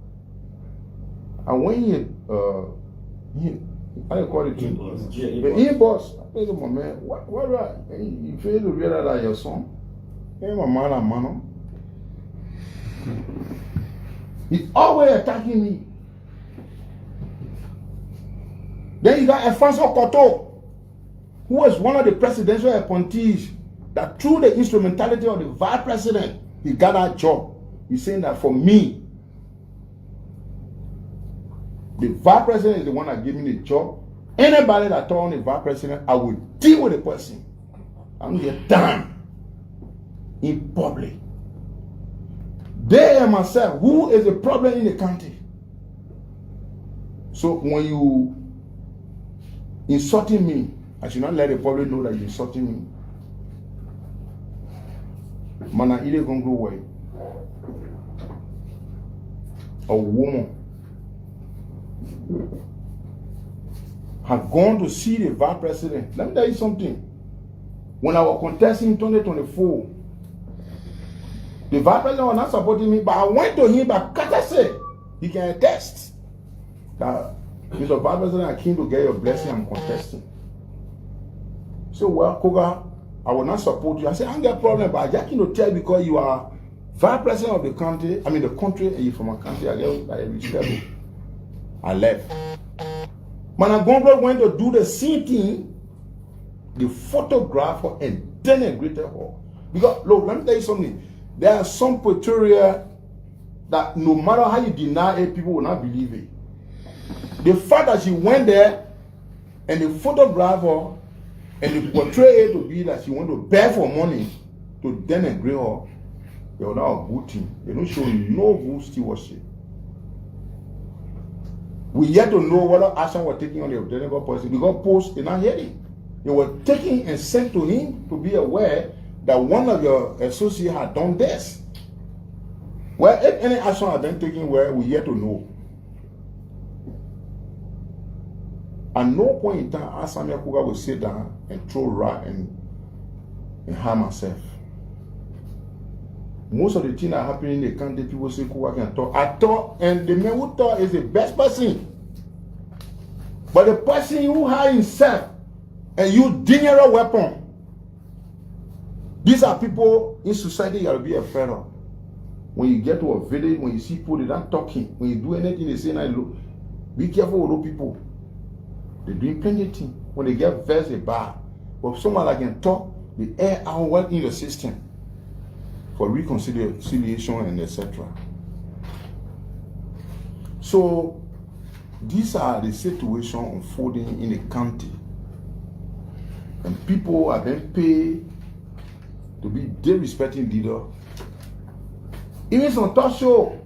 And when he how do you call it? The inbox. I said, my man, what right? You fail to realize that your son? Hey, my man. He's always attacking me. Then you got Alfonso Cotto, who was one of the presidential appointees that through the instrumentality of the vice president, he got that job. He's saying that for me, the vice president is the one that gave me the job. Anybody that told the vice president, I will deal with the person. I'm get done in public. They and myself, who is the problem in the country? So when you insulting me, I should not let the public know that you're insulting me. Man, it ain't gonna go away. A woman had gone to see the vice president. Let me tell you something. When I was contesting 2024, the vice president was not supporting me, but I went to him by courtesy. He can attest that Mr. Vice President, I came to get your blessing. I'm contesting. So, well, Koga, I will not support you. I said, I don't get a problem, but I just came to tell you because you are vice president of the country, the country, and you're from a country, I respect you. I left. Managongo went to do the same thing, the photographer, and denigrated her. Because, look, let me tell you something. There are some criteria that no matter how you deny it, people will not believe it. The fact that she went there and the photographer and they portray it to be that she want to beg for money to denigrate her, they are not a good thing. They don't show no good stewardship. We yet to know whether action was taken on the identical person because post is not hearing. They were taken and sent to him to be aware that one of your associates had done this. Well, if any action had been taken, well, we yet to know. At no point in time, Asamia Kuga will sit down and throw rat and harm herself. Most of the things that happen in the country, people say Kuga can talk. I talk, and the man who talk is the best person. But the person who has himself and use dangerous weapon, these are people in society you gotta be afraid of. When you get to a village, when you see people, they not talking. When you do anything, they say, look, be careful with those people. They're doing plenty of things. When they get vexed, they bad. But someone that can talk, they air out well in the system for reconciliation and etc. So these are the situations unfolding in the county. And people are being paid to be disrespecting leader. Even some talk show,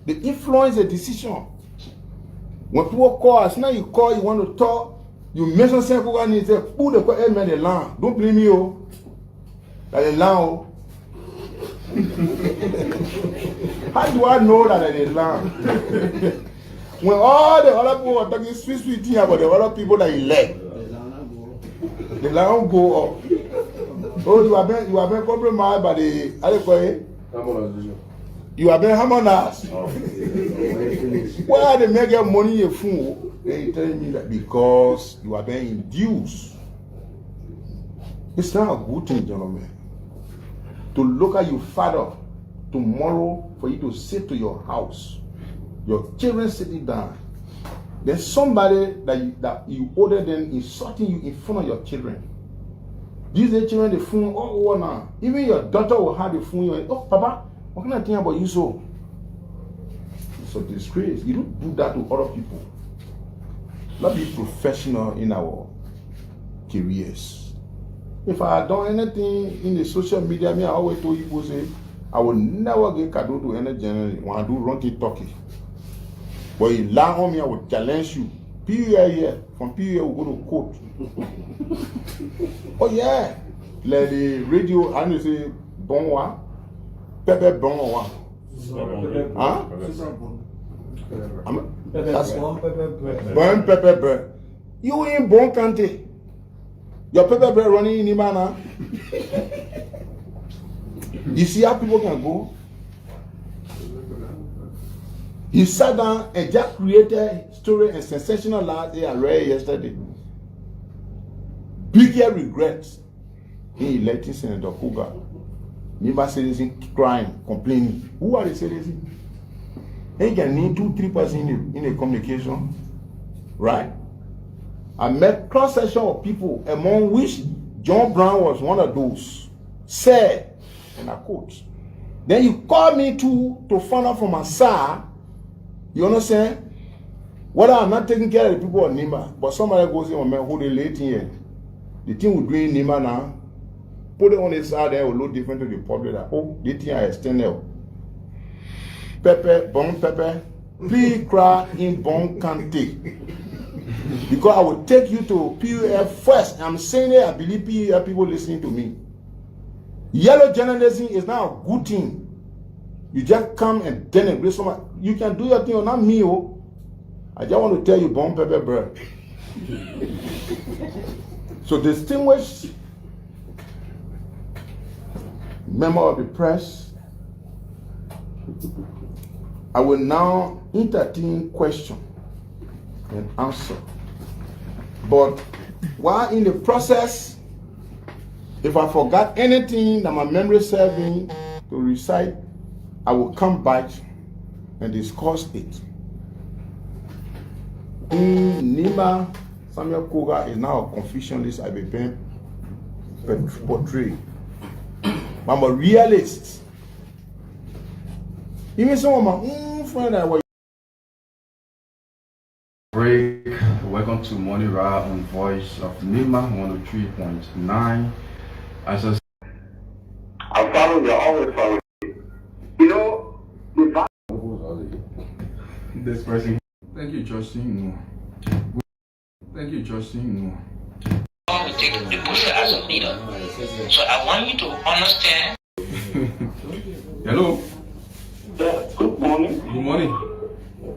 they influence the decision. When people call us, now you call, you want to talk, you mention something and you say, who the call the land? Don't blame me, oh. That the land, oh. How do I know that it's land? When all the other people are talking sweet things about the other people that elect, the land go up. Oh, you have been compromised by the, how do you call it? You have been harmonized. Why they make your money a fool? They telling me that because you are being induced. It's not a good thing, gentlemen. To look at your father tomorrow for you to sit to your house, your children sitting down. There's somebody that you order them insulting you in front of your children. These are children the phone all over now. Even your daughter will have the phone. Oh, Papa, what can I think about you so? It's a disgrace. You don't do that to other people. Let's be professional in our careers. If I had done anything in the social media, I always told people say, I will never get kado to any journalist when I do wrong talking. But you lie on me, I will challenge you. PUA from PUA will go to court. Oh yeah. Like the radio, I know say bon one, Pepe bon one. Huh? That's bon pepper bread. You in bon country. Your pepper bread running in the manner. You see how people can go? He sat down and just created story and sensational lies I read yesterday. Bigger regrets in electing Senator Kuga. Never citizens crying, complaining. Who are the citizens? They can need 2-3% in a communication, right? I met cross section of people, among which John Brown was one of those. Said, and I quote, then you call me to find out from my side. You understand? Whether I'm not taking care of the people of Nima, but somebody goes in, man, who they late here. The thing we're doing in Nima now, put it on the side there will look different to the public. That, oh, the thing I extended. Pepper, please cry in bon kante. Because I will take you to PUF first. I'm saying it, I believe PUF people listening to me. Yellow journalism is now a good thing. You just come and denigrate someone. You can do your thing or not me. Oh. I just want to tell you, bon pepper bread. So distinguished member of the press, I will now entertain question and answer. But while in the process, if I forgot anything that my memory serves me to recite, I will come back and discuss it. In Nima, Samuel Kuga is now a confucianist I've been portrayed. I'm a realist. Even some of my friends that were break. Welcome to Morning Ra on Voice of Nima 103.9. As I I'm following you, always following you. You know, this person. Thank you, Justin. Thank you, Justin. I want to take the position as a leader. So I want you to understand. Hello. Yeah, good morning. Good morning.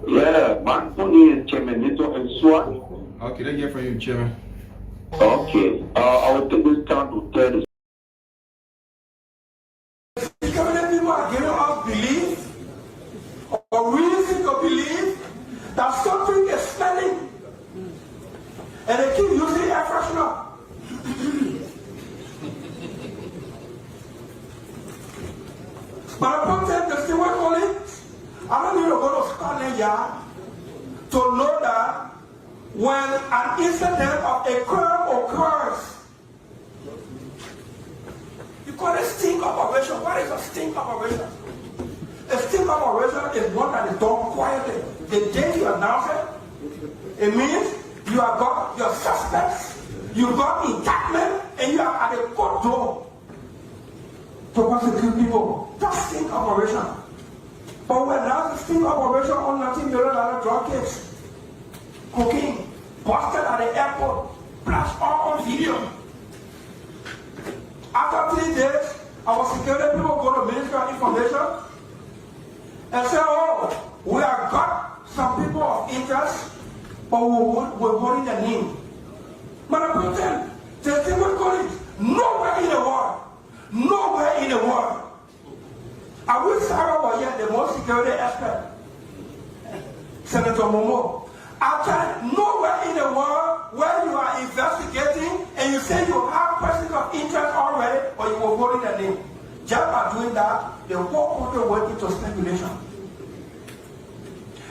Yeah, my phone is Chairman Nito and Swan. Okay, let's hear from you, Chairman. Okay, I will take this time to tell you. People are giving us belief or reason to believe that something is smelling, and they keep using air freshener. But I put the steward colleagues, I don't need to go to Scotland Yard to know that when an incident of a crime occurs, you call it sting operation. What is a sting operation? A sting operation is one that is done quietly. The day you announce it, it means you have got your suspects, you got indictment, and you are at a court door to prosecute people. That's sting operation. But when that's a sting operation on $19 million drug case, cocaine, busted at the airport, flashed all on video. After 3 days, our security people go to Ministry of Information and say, oh, we have got some people of interest, but we're holding their name. But I pretend, the distinguished colleagues, nowhere in the world, I wish Sarah was here, the most security expert, Senator Momo. I tell nowhere in the world where you are investigating and you say you have persons of interest already, or you were holding their name. Just by doing that, the whole country went into speculation.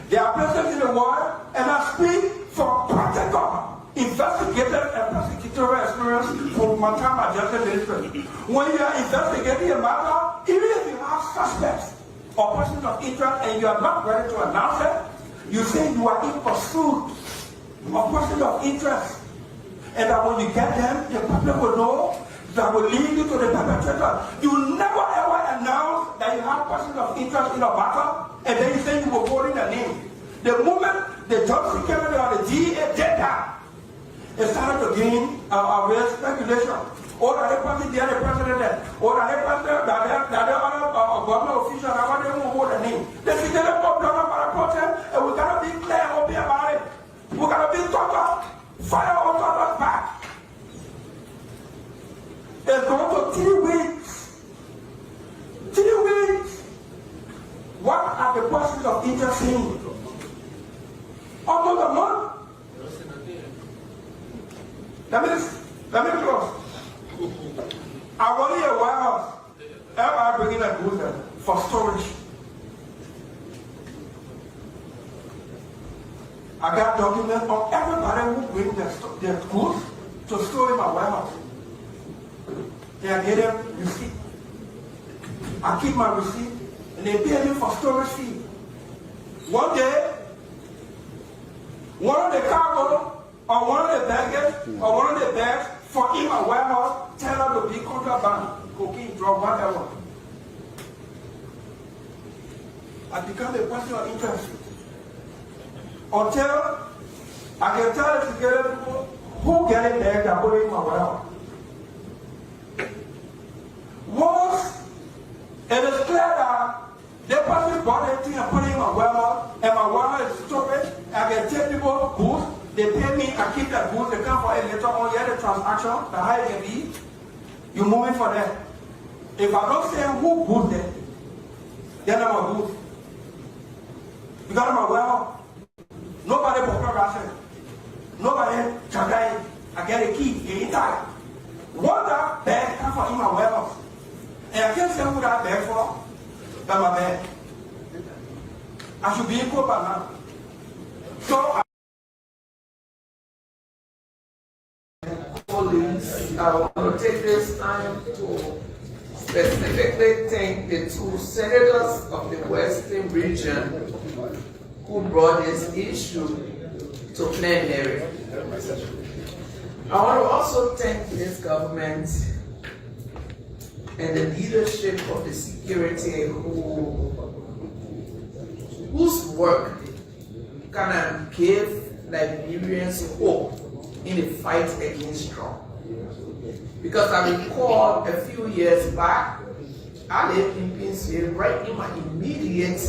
There are places in the world, and I speak from practical investigative and prosecutorial experience from my time at Justice Ministry. When you are investigating a matter, even if you have suspects or persons of interest and you are not ready to announce it, you say you are in pursuit of persons of interest. And that when you get them, the public will know that will lead you to the perpetrator. You never ever announce that you have persons of interest in a matter, and then you say you will vote in the name. The moment the job security or the DEA did that, it started to gain real speculation. Or that the person, the other president, or that the person, that the other government official, that one they won't vote the name. The security problem about a protest, and we gotta be clear and open about it. We gotta be total. Fire on us back. It's going to 3 weeks. 3 weeks. What are the persons of interest saying? Almost a month. Let me close. I want to hear a warehouse. I bring in a goods for storage. I got documents on everybody who brings their goods to store in my warehouse. And I get them receipt. I keep my receipt, and they pay me for storage fee. One day, one of the cargo, or one of the baggage, or one of the bags for in my warehouse turned out to be contraband, cocaine, drug, whatever. I become a person of interest. Until I can tell the security people who get it there and put it in my warehouse. Once it is clear that the person bought anything and put it in my warehouse, and my warehouse is stupid, I can tell people goods, they pay me, I keep that goods, they come for it later on, get the transaction, the high it can be, you move it for them. If I don't say who goods there, they're not my goods. You got my warehouse. Nobody bought Russian. Nobody Chagay. I get a key, you entire. What that bag come for in my warehouse? And I can't say who that bag for. That's my bag. I should be equal by now. So I want to take this time to specifically thank the 2 senators of the Western region who brought this issue to plenary. I want to also thank this government and the leadership of the security whose work kind of gave Liberians hope in the fight against drug. Because I recall a few years back, I lived in Pinsfield, right in my immediate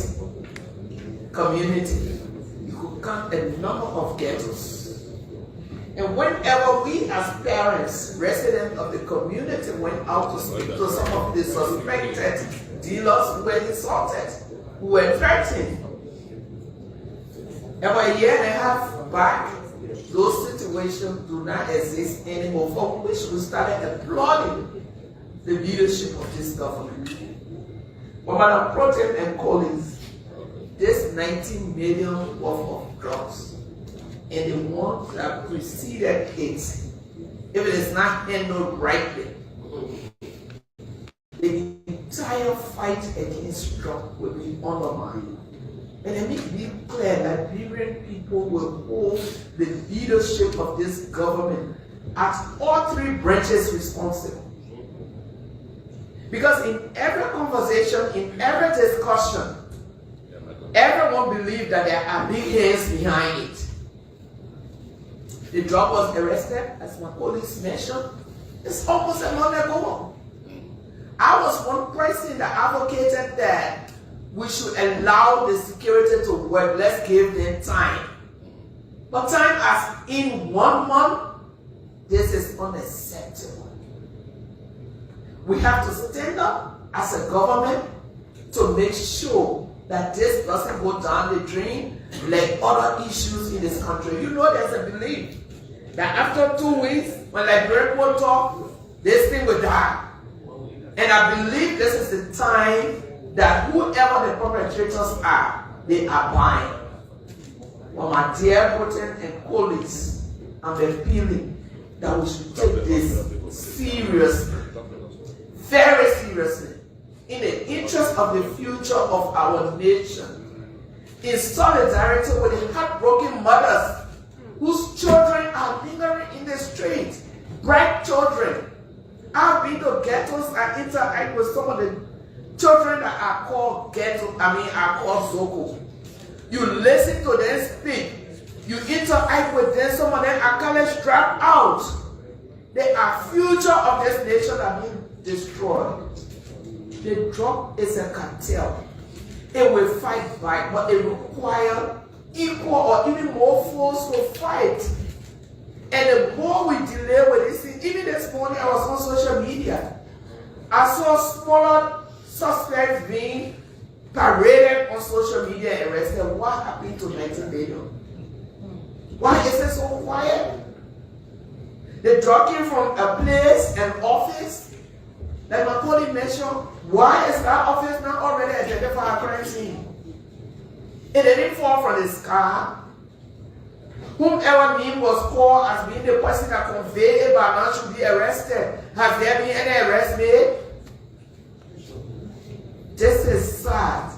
community. You could count a number of ghettos. And whenever we as parents, residents of the community, went out to speak to some of the suspected dealers who were insulted, who were threatened, about a year and a half back, those situations do not exist anymore, for which we started applauding the leadership of this government. But Madam Protem and colleagues, this 19 million worth of drugs and the ones that preceded it, if it is not handled rightly, the entire fight against drugs will be undermined. And it makes me clear that Liberian people will hold the leadership of this government at all 3 branches responsible. Because in every conversation, in every discussion, everyone believes that there are big hands behind it. The drug was arrested, as my colleagues mentioned, it's almost a month ago. I was one person that advocated that we should allow the security to work. Let's give them time. But time as in 1 month, this is unacceptable. We have to stand up as a government to make sure that this doesn't go down the drain like other issues in this country. You know, there's a belief that after 2 weeks, when Liberian will talk, this thing will die. And I believe this is the time that whoever the perpetrators are, they are blind. But my dear Protem and colleagues, I'm appealing that we should take this seriously, very seriously, in the interest of the future of our nation, in solidarity with the heartbroken mothers whose children are lingering in the street, bright children. I've been to ghettos and interact with some of the children that are called are called Zoko. You listen to them speak. You interact with them. Some of them are college dropouts. They are future of this nation that being destroyed. The drug is a cartel. It will fight back, but it requires equal or even more force to fight. And the more we delay with this thing, even this morning I was on social media. I saw smaller suspects being paraded on social media and arrested. What happened to 19 billion? Why is it so quiet? The drug came from a place, an office, like my colleague mentioned. Why is that office not already attended for a crime scene? It didn't fall from the sky. Whomever name was called as being the person that conveyed a banana should be arrested. Have there been any arrest made? This is sad.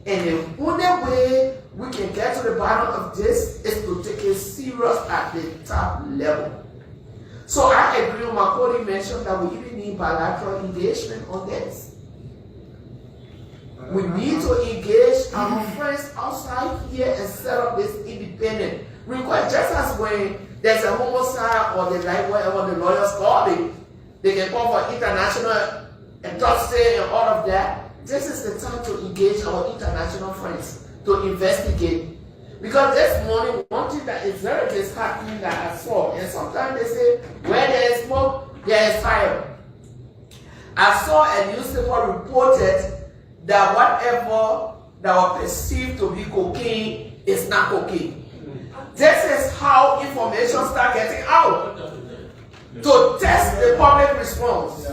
And the only way we can get to the bottom of this is to take it serious at the top level. So I agree with my colleague mentioned that we even need bilateral engagement on this. We need to engage our friends outside here and set up this independent request. Just as when there's a homicide or the like, whatever the lawyers call it, they can call for international autopsy and all of that. This is the time to engage our international friends to investigate. Because this morning, one thing that is very disheartening that I saw, and sometimes they say, where there is smoke, there is fire. I saw a newspaper reported that whatever that was perceived to be cocaine is not cocaine. This is how information starts getting out to test the public response.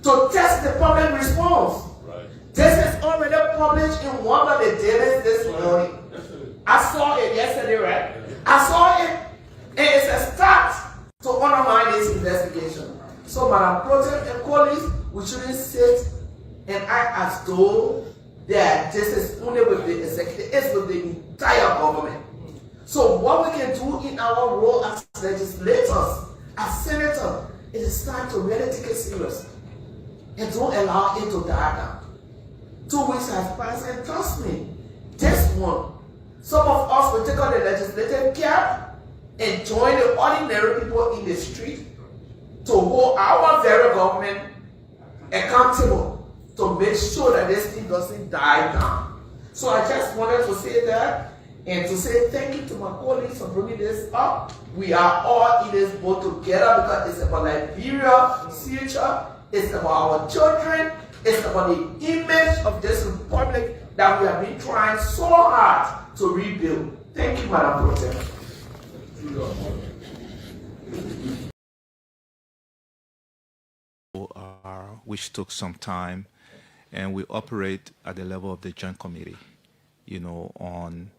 To test the public response. This is already published in one of the dailies this morning. I saw it yesterday, right? I saw it, and it's a start to undermine this investigation. So, Madam Protem and colleagues, we shouldn't sit and act as though that this is only with the executive, it's with the entire government. So, what we can do in our role as legislators, as senators, it is time to really take it serious and don't allow it to die down. 2 weeks has passed, and trust me, this one, some of us will take on the legislative cap and join the ordinary people in the street to hold our very government accountable to make sure that this thing doesn't die down. So I just wanted to say that and to say thank you to my colleagues for bringing this up. We are all in this boat together because it's about Liberia's future, it's about our children, it's about the image of this republic that we have been trying so hard to rebuild. Thank you, Madam Protem. Which took some time, and we operate at the level of the Joint Committee, on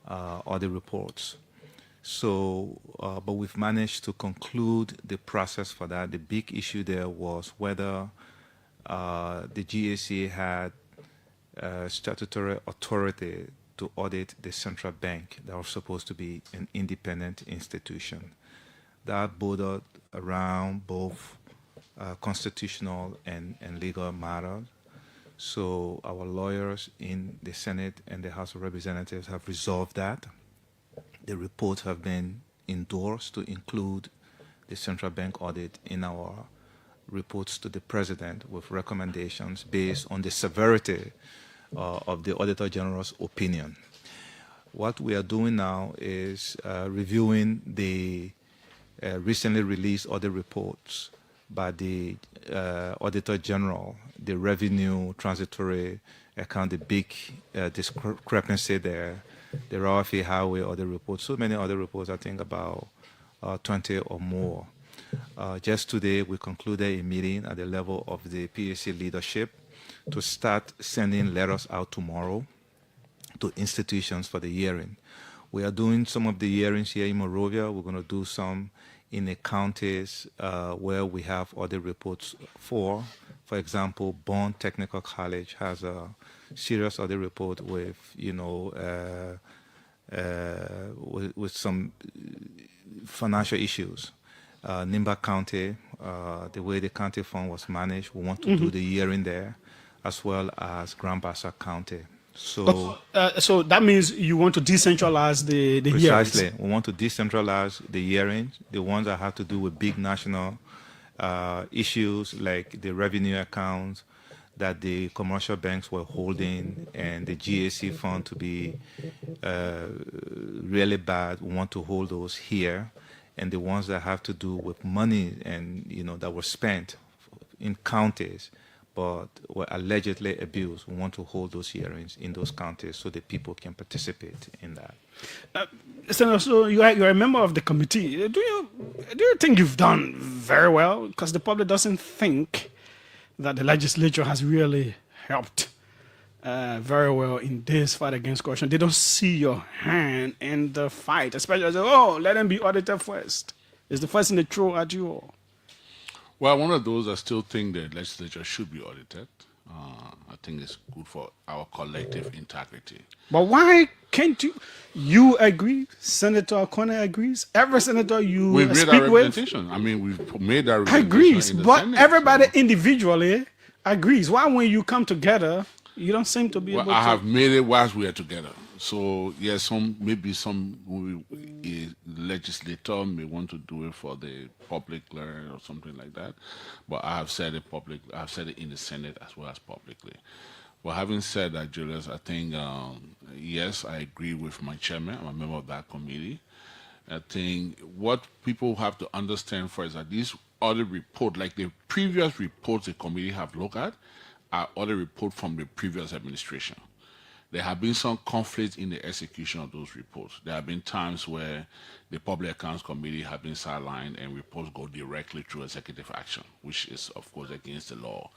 other reports. So, but we've managed to conclude the process for that. The big issue there was whether the GAC had statutory authority to audit the central bank that was supposed to be an independent institution. That bordered around both constitutional and legal matters. So our lawyers in the Senate and the House of Representatives have resolved that. The reports have been endorsed to include the central bank audit in our reports to the President with recommendations based on the severity of the Auditor General's opinion. What we are doing now is reviewing the recently released audit reports by the Auditor General, the revenue transitory account, the big discrepancy there, the raw fee highway audit reports, so many other reports, I think about 20 or more. Just today, we concluded a meeting at the level of the PAC leadership to start sending letters out tomorrow to institutions for the hearing. We are doing some of the hearings here in Monrovia. We're going to do some in the counties where we have audit reports for. For example, Bond Technical College has a serious audit report with, with some financial issues. Nimba County, the way the county fund was managed, we want to do the hearing there, as well as Grand Bassa County. So So that means you want to decentralize the precisely, hearings. we want to decentralize the hearings, the ones that have to do with big national issues like the revenue accounts that the commercial banks were holding and the GAC fund to be really bad. We want to hold those here, and the ones that have to do with money and that were spent in counties but were allegedly abused. We want to hold those hearings in those counties so that people can participate in that. Senator, so you're a member of the committee. Do you think you've done very well? Because the public doesn't think that the legislature has really helped very well in this fight against corruption. They don't see your hand in the fight, especially as let them be audited first. It's the first thing they throw at you all. Well, one of those I still think the legislature should be audited. I think it's good for our collective integrity. But why can't you agree? Senator Okone agrees. Every senator you We've made speak our with representation. I mean, we've made our representation agrees, in the but Senate, everybody so- individually agrees. Why, when you come together, you don't seem to be Well, able I to? have made it whilst we are together. So yes, some legislator may want to do it for the public learning or something like that. But I have said it in the Senate as well as publicly. But having said that, Julius, I think yes, I agree with my chairman. I'm a member of that committee. I think what people have to understand first is that these other reports, like the previous reports the committee have looked at, are other reports from the previous administration. There have been some conflicts in the execution of those reports. There have been times where the Public Accounts Committee have been sidelined and reports go directly through executive action, which is, of course, against the law.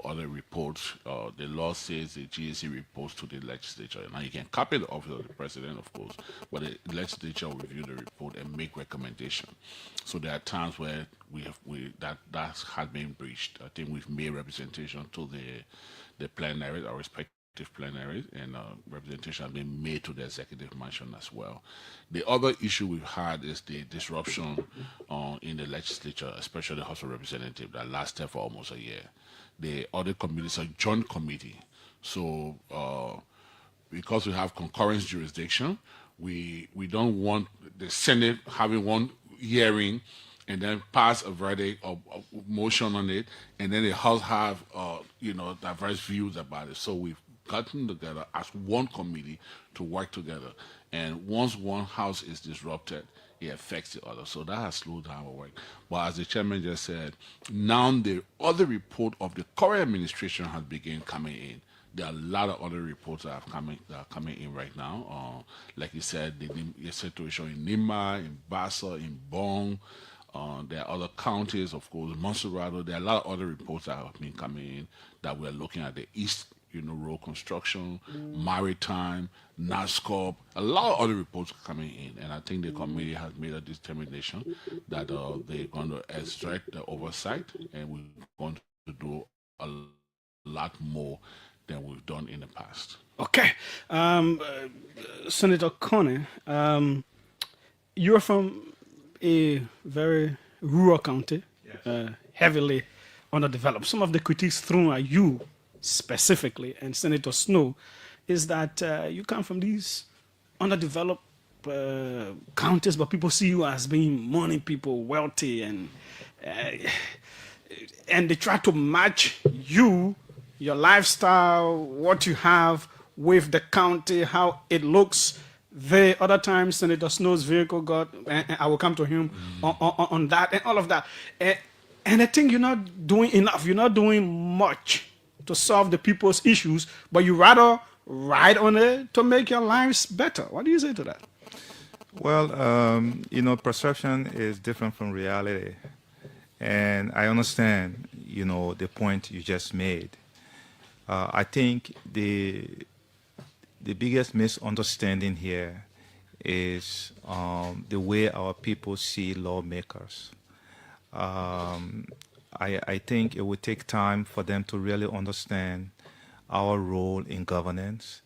Other reports, the law says the GAC reports to the legislature. Now, you can copy the office of the president, of course, but the legislature will review the report and make recommendations. So there are times where that has been breached. I think we've made representation to the plenary, our respective plenaries, and representation has been made to the executive mansion as well. The other issue we've had is the disruption in the legislature, especially the House of Representatives, that lasted for almost a year. The other committee is a joint committee. So because we have concurrent jurisdiction, we don't want the Senate having one hearing and then pass a verdict or motion on it, and then the House have diverse views about it. So we've gotten together as one committee to work together. And once one house is disrupted, it affects the other. So that has slowed down our work. But as the chairman just said, now the other report of the current administration has begun coming in. There are a lot of other reports that are coming in right now. Like you said, the situation in Nima, in Bassa, in Bong. There are other counties, of course, Monserrado. There are a lot of other reports that have been coming in that we're looking at the East, road construction, maritime, NASCOP. A lot of other reports are coming in, and I think the committee has made a determination that they're going to extract the oversight, and we're going to do a lot more than we've done in the past. Okay. Senator Okone, you're from a very rural county, heavily underdeveloped. Some of the critiques thrown at you specifically, and Senator Snow, is that you come from these underdeveloped counties, but people see you as being money people, wealthy, and they try to match you, your lifestyle, what you have with the county, how it looks. The other time, Senator Snow's vehicle got, and I will come to him on that and all of that. And I think you're not doing enough. You're not doing much to solve the people's issues, but you rather ride on it to make your lives better. What do you say to that? Well, perception is different from reality. And I understand, the point you just made. I think the biggest misunderstanding here is the way our people see lawmakers. I think it would take time for them to really understand our role in governance.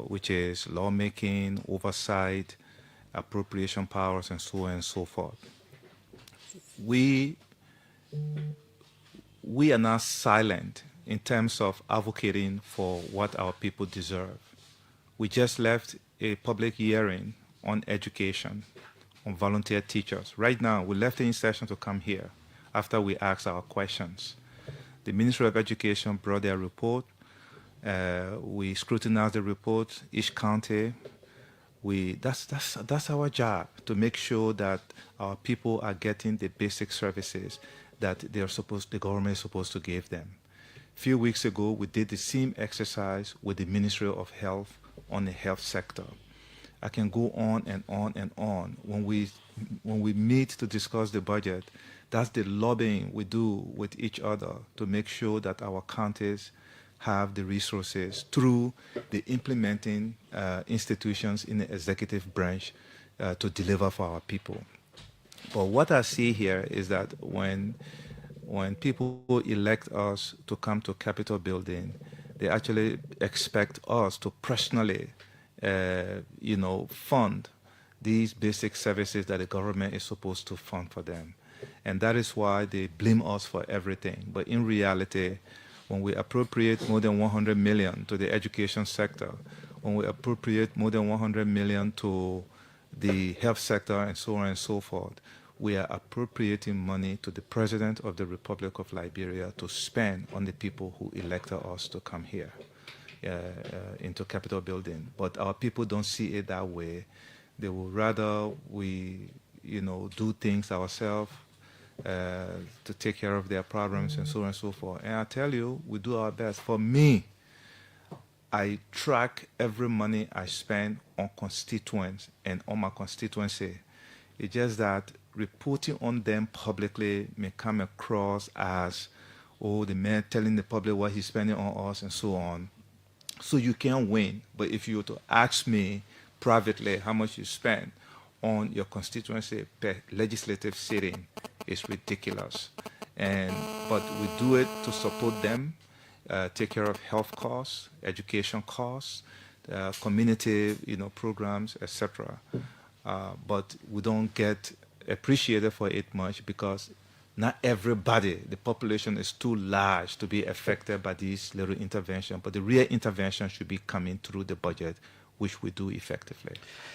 which is lawmaking, oversight, appropriation powers, and so on and so forth. We are now silent in terms of advocating for what our people deserve. We just left a public hearing on education, on volunteer teachers. Right now, we left the session to come here after we asked our questions. The Ministry of Education brought their report. We scrutinized the report, each county. That's our job, to make sure that our people are getting the basic services that the government is supposed to give them. A few weeks ago, we did the same exercise with the Ministry of Health on the health sector. I can go on and on and on. When we meet to discuss the budget, that's the lobbying we do with each other to make sure that our counties have the resources through the implementing institutions in the executive branch to deliver for our people. But what I see here is that when people elect us to come to Capitol building, they actually expect us to personally, fund these basic services that the government is supposed to fund for them. And that is why they blame us for everything. But in reality, when we appropriate more than 100 million to the education sector, when we appropriate more than 100 million to the health sector and so on and so forth, we are appropriating money to the President of the Republic of Liberia to spend on the people who elected us to come here into Capitol building. But our people don't see it that way. They would rather we, do things ourselves to take care of their problems and so on and so forth. And I tell you, we do our best. For me, I track every money I spend on constituents and on my constituency. It's just that reporting on them publicly may come across as, the man telling the public what he's spending on us and so on. So you can win. But if you were to ask me privately how much you spend on your constituency per legislative sitting, it's ridiculous. But we do it to support them, take care of health costs, education costs, community, programs, etc. But we don't get appreciated for it much because not everybody, the population is too large to be affected by these little interventions. But the real intervention should be coming through the budget, which we do effectively.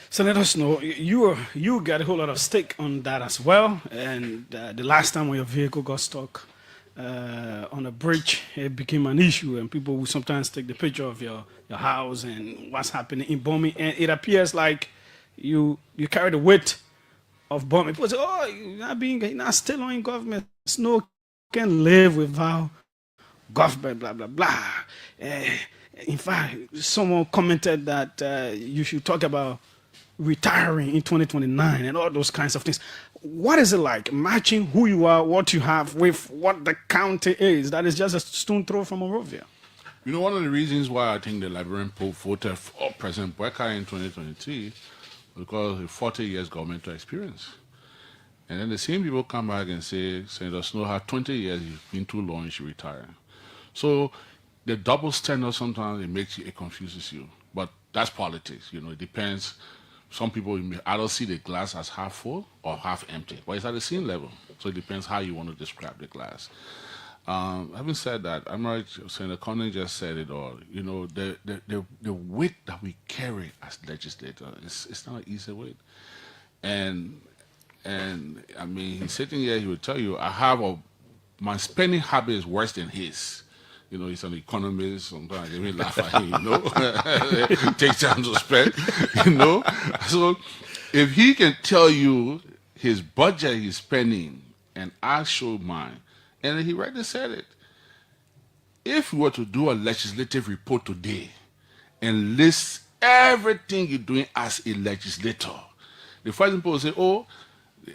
Senator Snow, you got a whole lot of stake on that as well. And the last time when your vehicle got stuck on a bridge, it became an issue, and people will sometimes take the picture of your house and what's happening in bombing, and it appears like you carry the weight of bombing. People say, you're not still on government. Snow can live without government, blah, blah, blah. In fact, someone commented that you should talk about retiring in 2029 and all those kinds of things. What is it like matching who you are, what you have, with what the county is? That is just a stone throw from Monrovia. One of the reasons why I think the Liberian Pope voted for President Boakai in 2023 because of 40 years governmental experience. And then the same people come back and say, Senator Snow had 20 years, he's been too long, he should retire. So the double standard sometimes it confuses you. But that's politics, it depends. Some people may either see the glass as half full or half empty, but it's at the same level. So it depends how you want to describe the glass. Having said that, I'm right, Senator Conner just said it all. The weight that we carry as legislators, it's not an easy weight. And I mean, he's sitting here, he will tell you, my spending habit is worse than his. He's an economist, sometimes they may laugh at him, Takes time to spend, So if he can tell you his budget he's spending, and I show mine, and he rightly said it, if we were to do a legislative report today and list everything you're doing as a legislator, the first people will say,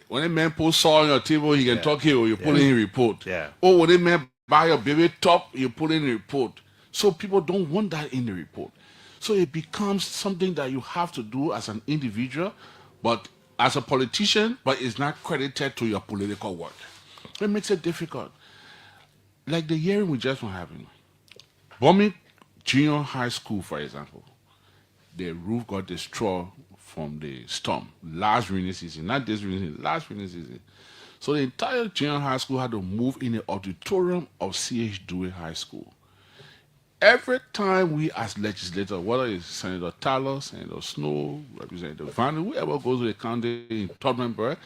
when a man puts salt on your table, he can talk here, or you put in a report. Yeah. Or when a man buy your baby top, you put in a report. So people don't want that in the report. So it becomes something that you have to do as an individual, but as a politician, but it's not credited to your political work. It makes it difficult. Like the hearing we just were having. Bombing Junior High School, for example. the roof got destroyed from the storm last rainy season, not this rainy season, last rainy season. So the entire junior high school had to move in the auditorium of C.H. Dewey High School. Every time we as legislators, whether it's Senator Tyler, Senator Snow, Representative Van, whoever goes to the county in Tottenham Borough,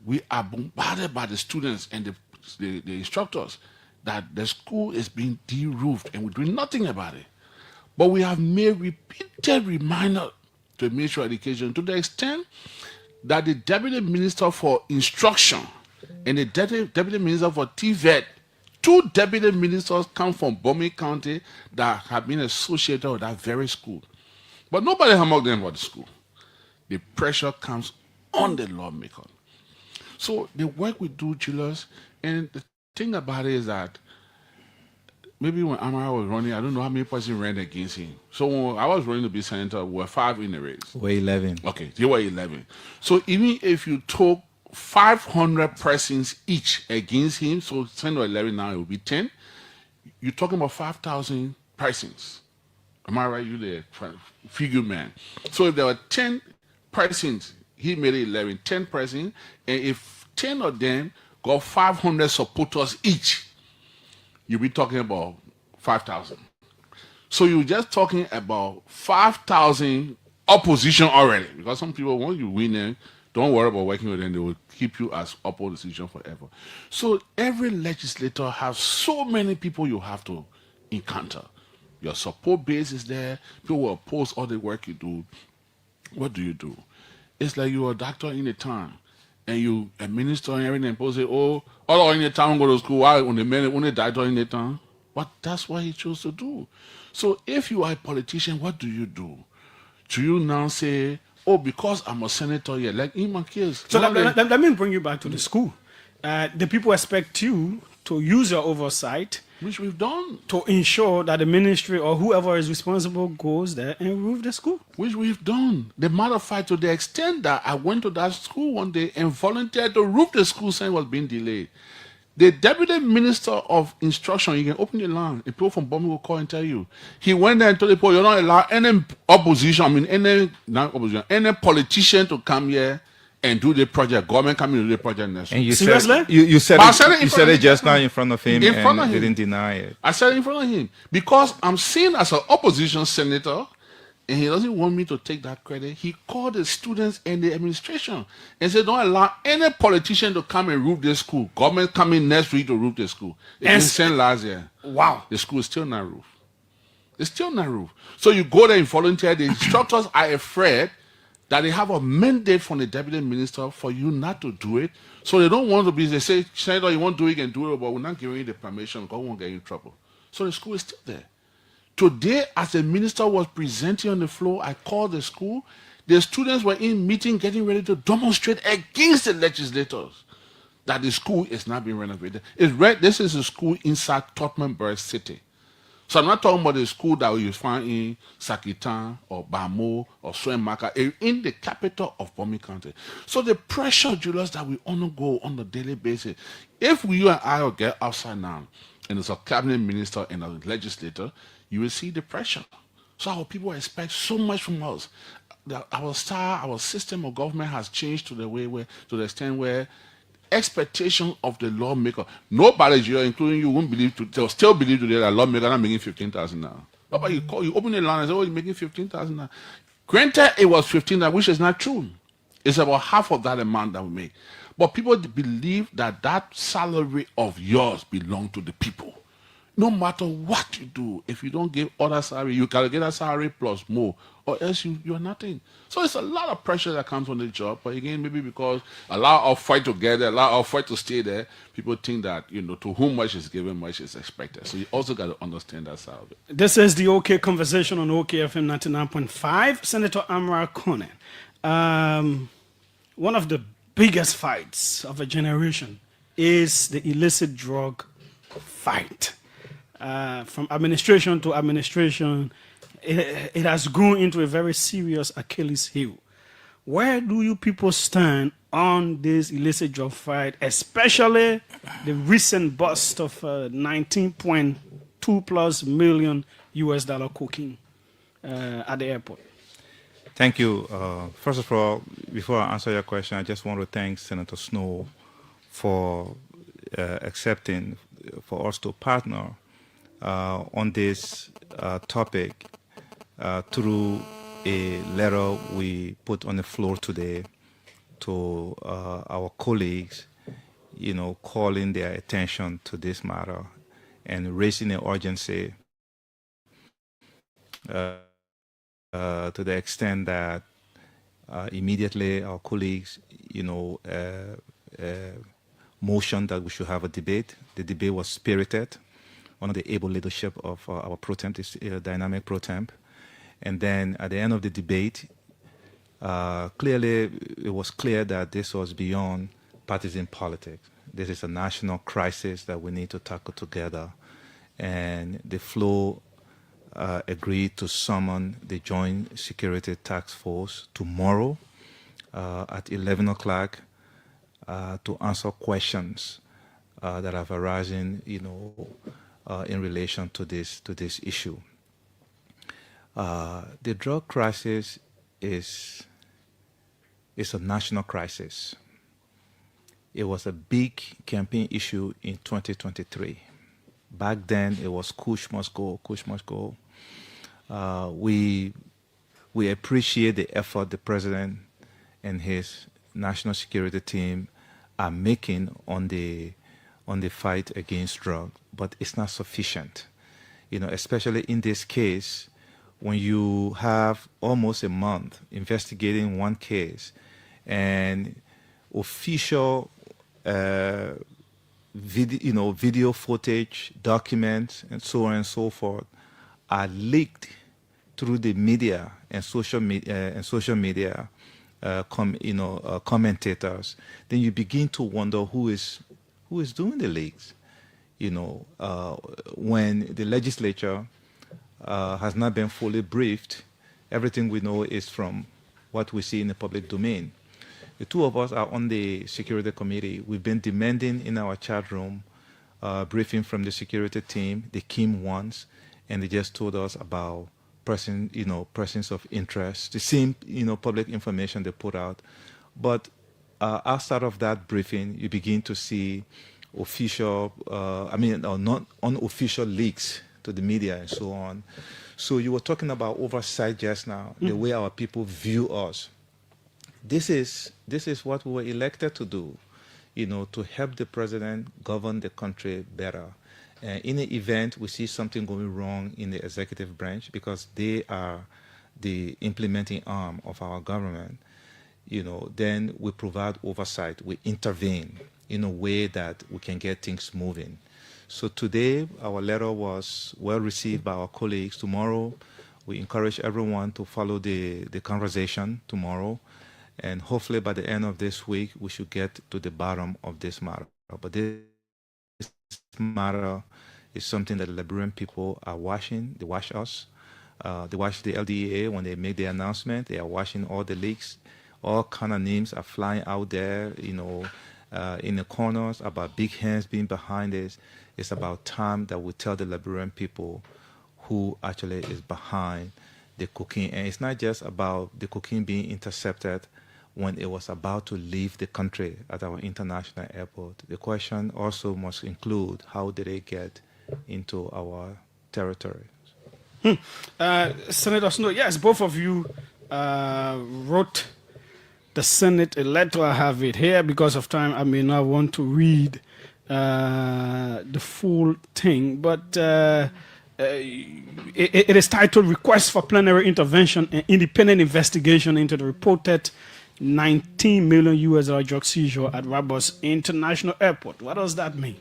we are bombarded by the students and the instructors that the school is being de-roofed and we're doing nothing about it. But we have made repeated reminders to the Ministry of Education to the extent that the Deputy Minister for Instruction and the Deputy Minister for TVET, two Deputy Ministers come from Birmingham County that have been associated with that very school. But nobody hammered them about the school. The pressure comes on the lawmaker. So the work we do, Julius, and the thing about it is that maybe when Amara was running, I don't know how many persons ran against him. So when I was running to be senator, we were 5 in the race. We're 11. Okay, they were 11. So even if you took 500 persons each against him, so 10 or 11 now, it will be 10. You're talking about 5,000 persons. Am I right? You're the figure man. So if there were 10 persons, he made it 11, 10 persons, and if 10 of them got 500 supporters each, you'll be talking about 5,000. So you're just talking about 5,000 opposition already. Because some people, once you win them, don't worry about working with them. They will keep you as opposition forever. So every legislator has so many people you have to encounter. Your support base is there. People will oppose all the work you do. What do? It's like you're a doctor in the town and you a minister and everything. People say, oh, all in the town go to school. Why when the doctor in the town? But that's what he chose to do. So if you are a politician, what do? Do you now say, oh, because I'm a senator here, like in my case? So let me bring you back to the school. The people expect you to use your oversight, which we've done, to ensure that the ministry or whoever is responsible goes there and roof the school. Which we've done. The matter of fact, to the extent that I went to that school one day and volunteered to roof the school saying it was being delayed. The Deputy Minister of Instruction, you can open the line, the people from Birmingham will call and tell you. He went there and told the people, you're not allowed any opposition, any politician to come here and do the project. Government come in and do the project next. And you seriously? said you said it just now in front of him and didn't deny it. I said it in front of him because I'm seen as an opposition senator, and he doesn't want me to take that credit. He called the students and the administration and said, don't allow any politician to come and roof this school. Government coming next week to roof the school. It's sent last year. Wow. The school is still not roofed. It's still not roofed. So you go there and volunteer. The instructors are afraid that they have a mandate from the deputy minister for you not to do it. So they don't want to be, they say, Senator, you won't do it, you can do it, but we're not giving you the permission. God won't get you in trouble. So the school is still there. Today, as the minister was presenting on the floor, I called the school. The students were in meeting, getting ready to demonstrate against the legislators that the school is not being renovated. This is a school inside Tottenham Borough City. So I'm not talking about the school that you find in Sakitan or Bamo or Swemaka, in the capital of Birmingham County. So the pressure, Julius, that we undergo on a daily basis, if you and I will get outside now, and it's a cabinet minister and a legislator, you will see the pressure. So our people expect so much from us. Our system of government has changed to the extent where expectation of the lawmaker, nobody here, including you, won't believe they'll still believe today that lawmaker are making 15,000 now. But you open the line and say, oh, you're making 15,000 now. Granted, it was 15,000, which is not true. It's about half of that amount that we make. But people believe that salary of yours belongs to the people. No matter what you do, if you don't give other salary, you can get a salary plus more, or else you are nothing. So it's a lot of pressure that comes on the job. But again, maybe because allow our fight together, allow our fight to stay there, people think that, to whom much is given, much is expected. So you also got to understand that side of it. This is the OK Conversation on OKFM 99.5. Senator Amara Conen. One of the biggest fights of a generation is the illicit drug fight. From administration to administration, it has grown into a very serious Achilles heel. Where do you people stand on this illicit drug fight, especially the recent bust of 19.2+ million US dollar cocaine at the airport? Thank you. First of all, before I answer your question, I just want to thank Senator Snowe for accepting for us to partner on this topic through a letter we put on the floor today to our colleagues, calling their attention to this matter and raising an urgency to the extent that immediately our colleagues, motion that we should have a debate. The debate was spirited under the able leadership of our pro temp, this dynamic pro temp. And then at the end of the debate, clearly it was clear that this was beyond partisan politics. This is a national crisis that we need to tackle together. And the floor agreed to summon the Joint Security Task Force tomorrow at 11 o'clock to answer questions that have arisen, in relation to this issue. The drug crisis is a national crisis. It was a big campaign issue in 2023. Back then, it was Kush must go, Kush must go. We appreciate the effort the president and his national security team are making on the fight against drugs, but it's not sufficient. Especially in this case, when you have almost a month investigating one case, and official video footage, documents, and so on and so forth are leaked through the media and social media, commentators, then you begin to wonder who is doing the leaks. When the legislature has not been fully briefed, everything we know is from what we see in the public domain. The two of us are on the security committee. We've been demanding in our chat room briefing from the security team. They came once, and they just told us about persons of interest, the same public information they put out. But outside of that briefing, you begin to see official, not unofficial leaks to the media and so on. So you were talking about oversight just now, the way our people view us. This is what we were elected to do, to help the president govern the country better. In the event we see something going wrong in the executive branch, because they are the implementing arm of our government, then we provide oversight, we intervene in a way that we can get things moving. So today, our letter was well received by our colleagues. Tomorrow, we encourage everyone to follow the conversation tomorrow. And hopefully by the end of this week, we should get to the bottom of this matter. But this matter is something that the Liberian people are watching. They watch us. They watch the LDA when they make the announcement. They are watching all the leaks. All kind of names are flying out there, in the corners about big hands being behind this. It's about time that we tell the Liberian people who actually is behind the cocaine. And it's not just about the cocaine being intercepted when it was about to leave the country at our international airport. The question also must include how did they get into our territory. Senator Snowe, yes, both of you wrote the Senate a letter. I have it here. Because of time, I may not want to read the full thing, but it is titled Request for Plenary Intervention and Independent Investigation into the Reported $19 million US drug seizure at Rabos International Airport. What does that mean?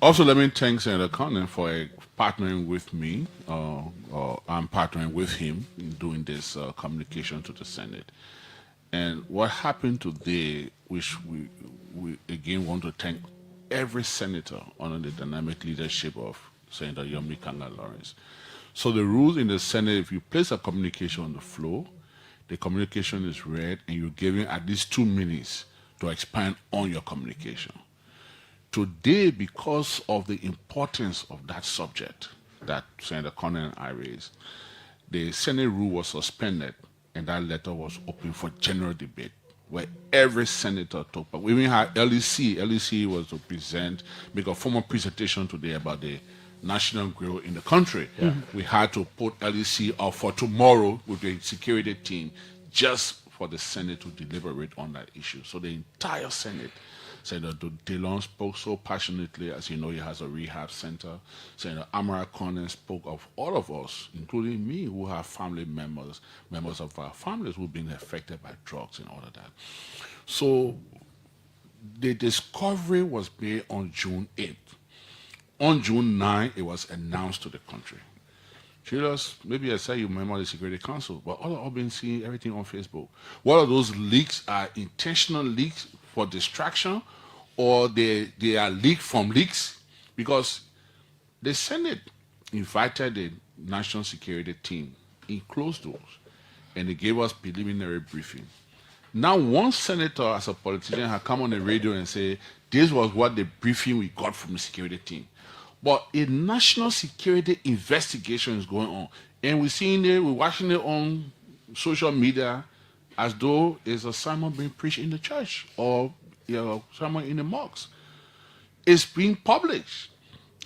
Also, let me thank Senator Conan for partnering with me. I'm partnering with him in doing this communication to the Senate. And what happened today, which we again want to thank every senator under the dynamic leadership of Senator Yomi Kanga-Lawrence. So the rules in the Senate, if you place a communication on the floor, the communication is read and you're given at least 2 minutes to expand on your communication. Today, because of the importance of that subject that Senator Conan and I raised, the Senate rule was suspended, and that letter was open for general debate, where every senator took part. We even had LEC. LEC was to make a formal presentation today about the national growth in the country. We had to put LEC up for tomorrow with the security team just for the Senate to deliberate on that issue. So the entire Senate, Senator Dillon spoke so passionately, as you know, he has a rehab center. Senator Amara Conan spoke of all of us, including me, who have family members of our families who've been affected by drugs and all of that. So the discovery was made on June 8th. On June 9th, it was announced to the country. Julius, maybe I say you remember the Security Council, but all I've been seeing everything on Facebook. What of those leaks are intentional leaks for distraction, or they are leaked from leaks? Because the Senate invited the national security team in closed doors, and they gave us preliminary briefing. Now, one senator, as a politician, had come on the radio and say, this was what the briefing we got from the security team. But a national security investigation is going on. And we're seeing it, we're watching it on social media as though it's a sermon being preached in the church or sermon in the mosques. It's being published.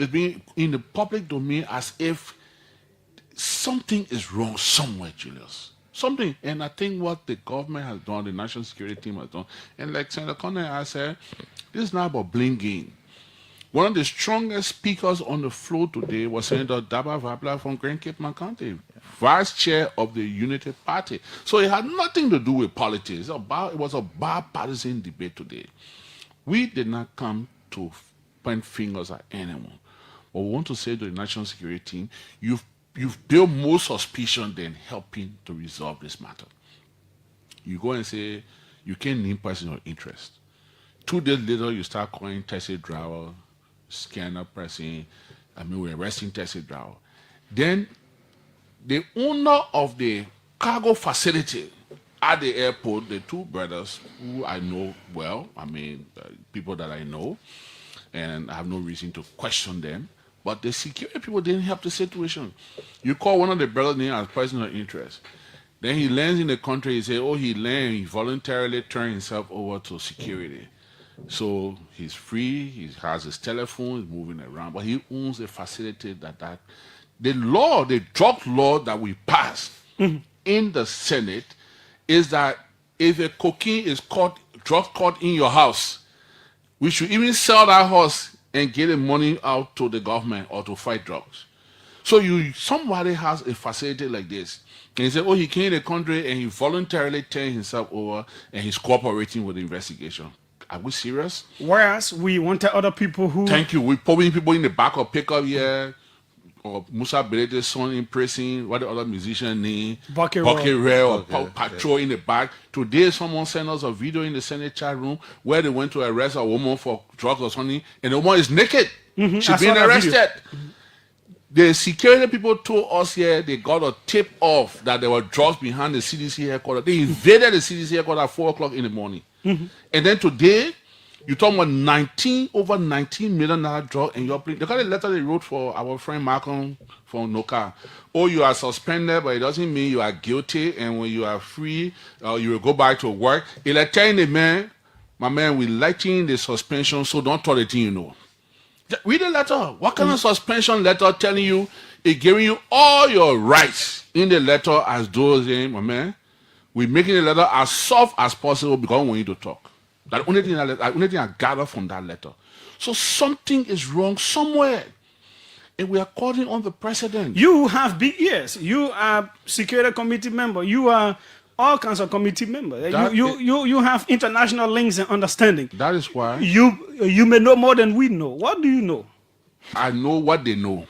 It's being in the public domain as if something is wrong somewhere, Julius. Something. And I think what the government has done, the national security team has done, and like Senator Conner has said, this is not about blinking. One of the strongest speakers on the floor today was Senator Daba Vabla from Grand Cape County, vice chair of the Unity Party. So it had nothing to do with politics. It was a bipartisan debate today. We did not come to point fingers at anyone. But we want to say to the national security team, you've built more suspicion than helping to resolve this matter. You go and say, you can't name personal interest. 2 days later, you start calling Tessie Drower, scanner pressing, we're arresting Tessie Drower. Then the owner of the cargo facility at the airport, the 2 brothers who I know well, people that I know, and I have no reason to question them, but the security people didn't help the situation. You call one of the brothers' name as personal interest. Then he lands in the country, he says, he voluntarily turned himself over to security. So he's free, he has his telephone, he's moving around, but he owns a facility that the law, the drug law that we passed in the Senate is that if a cocaine is drug caught in your house, we should even sell that house and get the money out to the government or to fight drugs. So somebody has a facility like this, and he said, he came in the country and he voluntarily turned himself over and he's cooperating with the investigation. Are we serious? Whereas we wanted other people who... Thank you. We're putting people in the back of pickup here, or Musa Berete's son in prison, what the other musician name, Bucket Rail, or Patrol in the back. Today, someone sent us a video in the Senate chat room where they went to arrest a woman for drugs or something, and the woman is naked. She's being arrested. The security people told us here they got a tip off that there were drugs behind the CDC headquarters. They invaded the CDC headquarters at 4 o'clock in the morning. And then today, you're talking about over $19 million drug, and you're playing. Look at the letter they wrote for our friend Malcolm from Noka. You are suspended, but it doesn't mean you are guilty, and when you are free, you will go back to work. It's like telling the man, my man, we're lighting the suspension, so don't tell the thing you know. Read the letter. What kind of suspension letter telling you, it's giving you all your rights in the letter as those in, my man? We're making the letter as soft as possible because we want you to talk. That's the only thing I gather from that letter. So something is wrong somewhere. And we are calling on the president. You have big ears. You are security committee member. You are all kinds of committee members. You have international links and understanding. That is why. You may know more than we know. What do you know? I know what they know.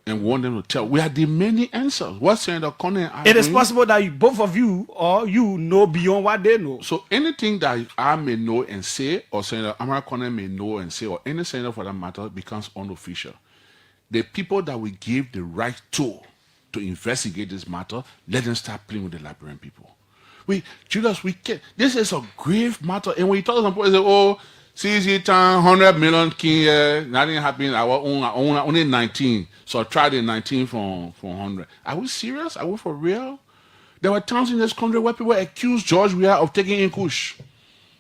And want them to tell. We are demanding answers. What Senator Conner? It is possible that both of you or you know beyond what they know. So anything that I may know and say, or Senator Amara Conner may know and say, or any senator for that matter, becomes unofficial. The people that we give the right to investigate this matter, let them start playing with the Liberian people. Julius, we can't. This is a grave matter. And when you talk to some people, they say, CZ time 100 million king here, nothing happened. I was only 19. So I tried the 19 from 100. Are we serious? Are we for real? There were times in this country where people accused George Weah of taking in Kush.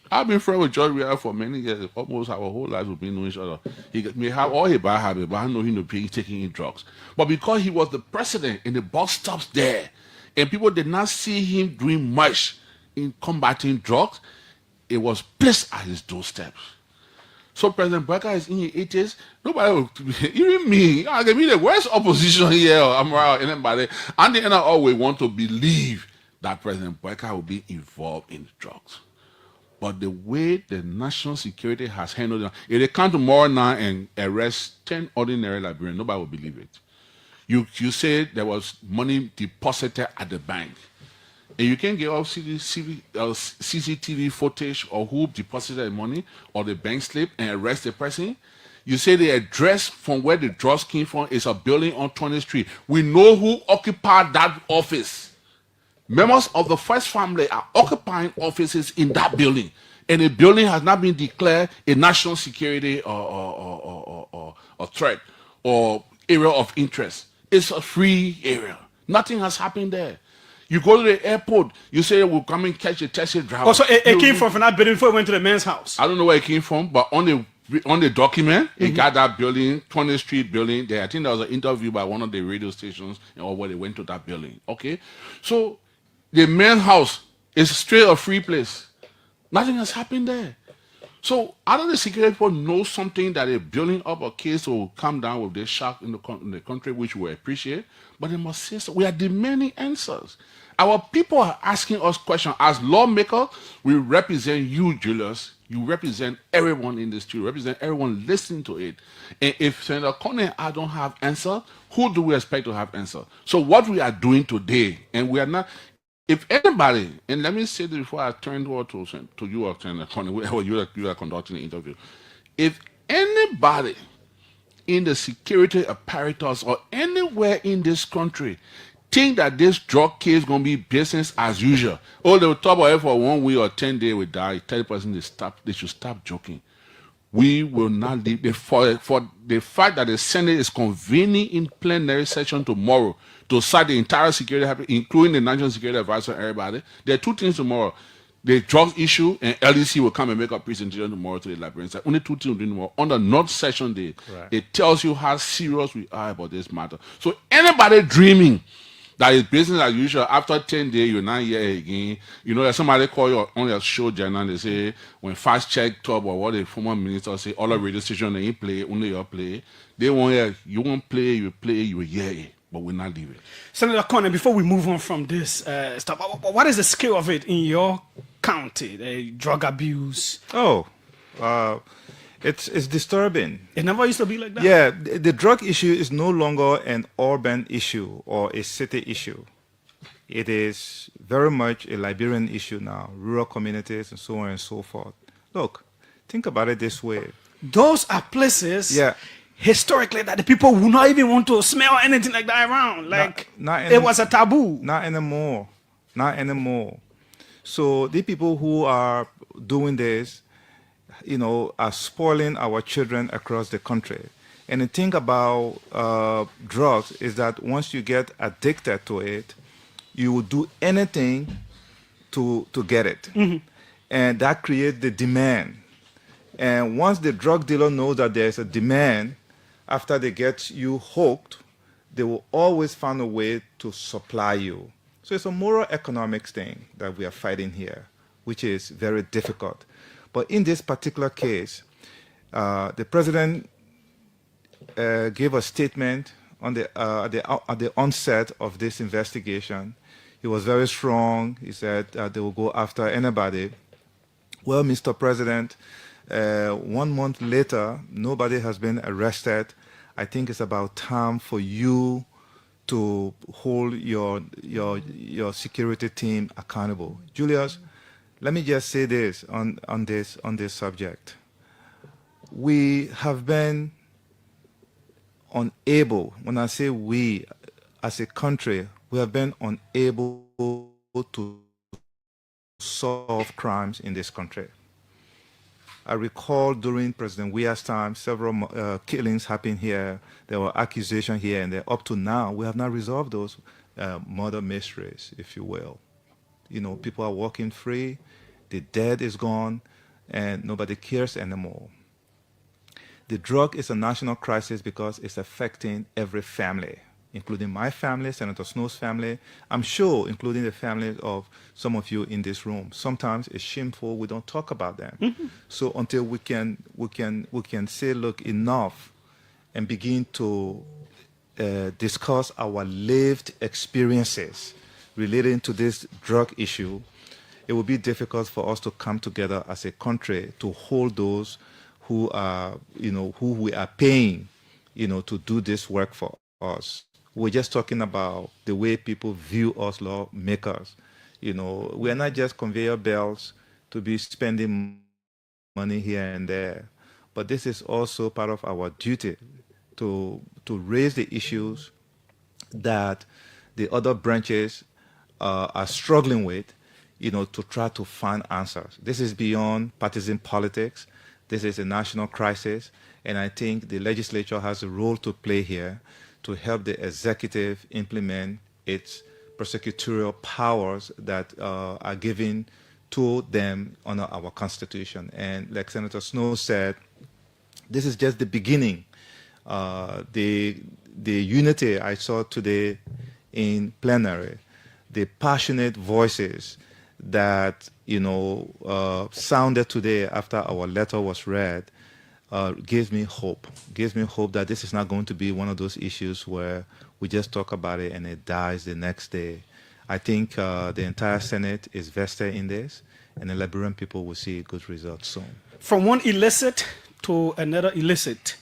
I've been friends with George Weah for many years. Almost our whole lives we've been knowing each other. He may have all his bad habits, but I know him to be taking in drugs. But because he was the president and the boss stops there, and people did not see him doing much in combating drugs, it was placed at his doorstep. So President Boyka is in his 80s. Nobody will, even me, I give me the worst opposition here. I'm around anybody. And they always want to believe that President Boyka will be involved in drugs. But the way the national security has handled it, if they come tomorrow now and arrest 10 ordinary Liberians, nobody will believe it. You say there was money deposited at the bank. And you can get off CCTV footage or who deposited the money or the bank slip and arrest the person. You say the address from where the drugs came from is a building on 20th Street. We know who occupied that office. Members of the first family are occupying offices in that building. And the building has not been declared a national security or threat or area of interest. It's a free area. Nothing has happened there. You go to the airport, you say we'll come and catch a taxi driver. Also, it came from that building before it went to the man's house. I don't know where it came from, but on the document, it got that building, 20th Street building there. I think there was an interview by one of the radio stations or where they went to that building. Okay? So the man's house is straight a free place. Nothing has happened there. So either the security people know something that they're building up a case will come down with this shock in the country, which we appreciate, but they must say so. We are demanding answers. Our people are asking us questions. As lawmakers, we represent you, Julius. You represent everyone in the street, represent everyone listening to it. And if Senator Coney and I don't have answer, who do we expect to have answer? So what we are doing today, and we are not, if anybody, and let me say this before I turn over to you or Senator Coney, or you are conducting the interview. If anybody in the security apparatus or anywhere in this country think that this drug case is going to be business as usual, oh, they will talk about it for 1 week or 10 days, we die, tell the person they should stop joking. We will not leave. For the fact that the Senate is convening in plenary session tomorrow to cite the entire security, including the National Security Advisor and everybody, there are two things tomorrow. The drug issue and LEC will come and make a presentation tomorrow to the Liberians. Only two things tomorrow. On the North Session Day, it tells you how serious we are about this matter. So anybody dreaming that is business as usual, after 10 days, you're not here again. You know, somebody call you on your show, Jenna, they say, when Fast Check Top or what the former minister say, all the radio stations, they ain't play, only your play. They won't hear, you won't play, you hear it, but we're not leaving. Senator Coney, before we move on from this stuff, what is the scale of it in your county, the drug abuse? It's disturbing. It never used to be like that? Yeah, the drug issue is no longer an urban issue or a city issue. It is very much a Liberian issue now, rural communities and so on and so forth. Look, think about it this way. Those are places historically that the people would not even want to smell anything like that around. Like, it was a taboo. Not anymore. Not anymore. So the people who are doing this, you know, are spoiling our children across the country. And the thing about drugs is that once you get addicted to it, you will do anything to get it. And that creates the demand. And once the drug dealer knows that there's a demand, after they get you hooked, they will always find a way to supply you. So it's a moral economics thing that we are fighting here, which is very difficult. But in this particular case, the president gave a statement on at the onset of this investigation. He was very strong. He said they will go after anybody. Well, Mr. President, 1 month later, nobody has been arrested. I think it's about time for you to hold your security team accountable. Julius, let me just say this on this subject. We have been unable, when I say we, as a country, we have been unable to solve crimes in this country. I recall during President Weah's time, several killings happened here. There were accusations here and there. Up to now, we have not resolved those murder mysteries, if you will. You know, people are walking free, the dead is gone, and nobody cares anymore. The drug is a national crisis because it's affecting every family, including my family, Senator Snow's family, I'm sure including the families of some of you in this room. Sometimes it's shameful we don't talk about them. So until we can say, look, enough, and begin to discuss our lived experiences relating to this drug issue, it will be difficult for us to come together as a country to hold those who are, who we are paying, to do this work for us. We're just talking about the way people view us lawmakers. We're not just conveyor belts to be spending money here and there, but this is also part of our duty to raise the issues that the other branches are struggling with, to try to find answers. This is beyond partisan politics. This is a national crisis, and I think the legislature has a role to play here to help the executive implement its prosecutorial powers that are given to them under our Constitution. And like Senator Snow said, this is just the beginning. The unity I saw today in plenary, the passionate voices that sounded today after our letter was read, gives me hope. Gives me hope that this is not going to be one of those issues where we just talk about it and it dies the next day. I think the entire Senate is vested in this, and the Liberian people will see good results soon. From one illicit to another illicit,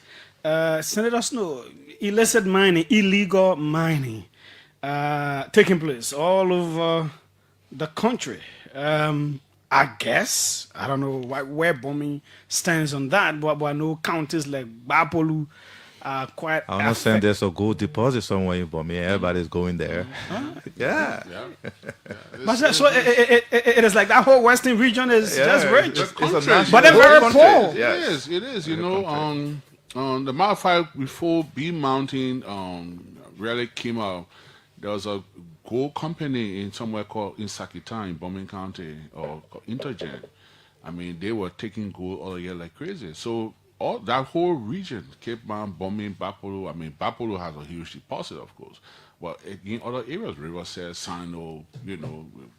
Senator Snow, illicit mining, illegal mining, taking place all over the country. I guess, I don't know where bombing stands on that, but I know counties like Bapolu are quite I understand there's a gold deposit somewhere in Bombay. Everybody's going there. Yeah. But so it is like that whole western region is just rich. But they're very poor. Yes. It is. The matter of fact, before B Mountain really came out, there was a gold company in somewhere called in Sakita in Bombing County or Intergen. I mean, they were taking gold all year like crazy. So all that whole region, Cape Mount, Bombing, Bapolu. I mean, Bapolu has a huge deposit, of course. But in other areas, Riverside, Sino,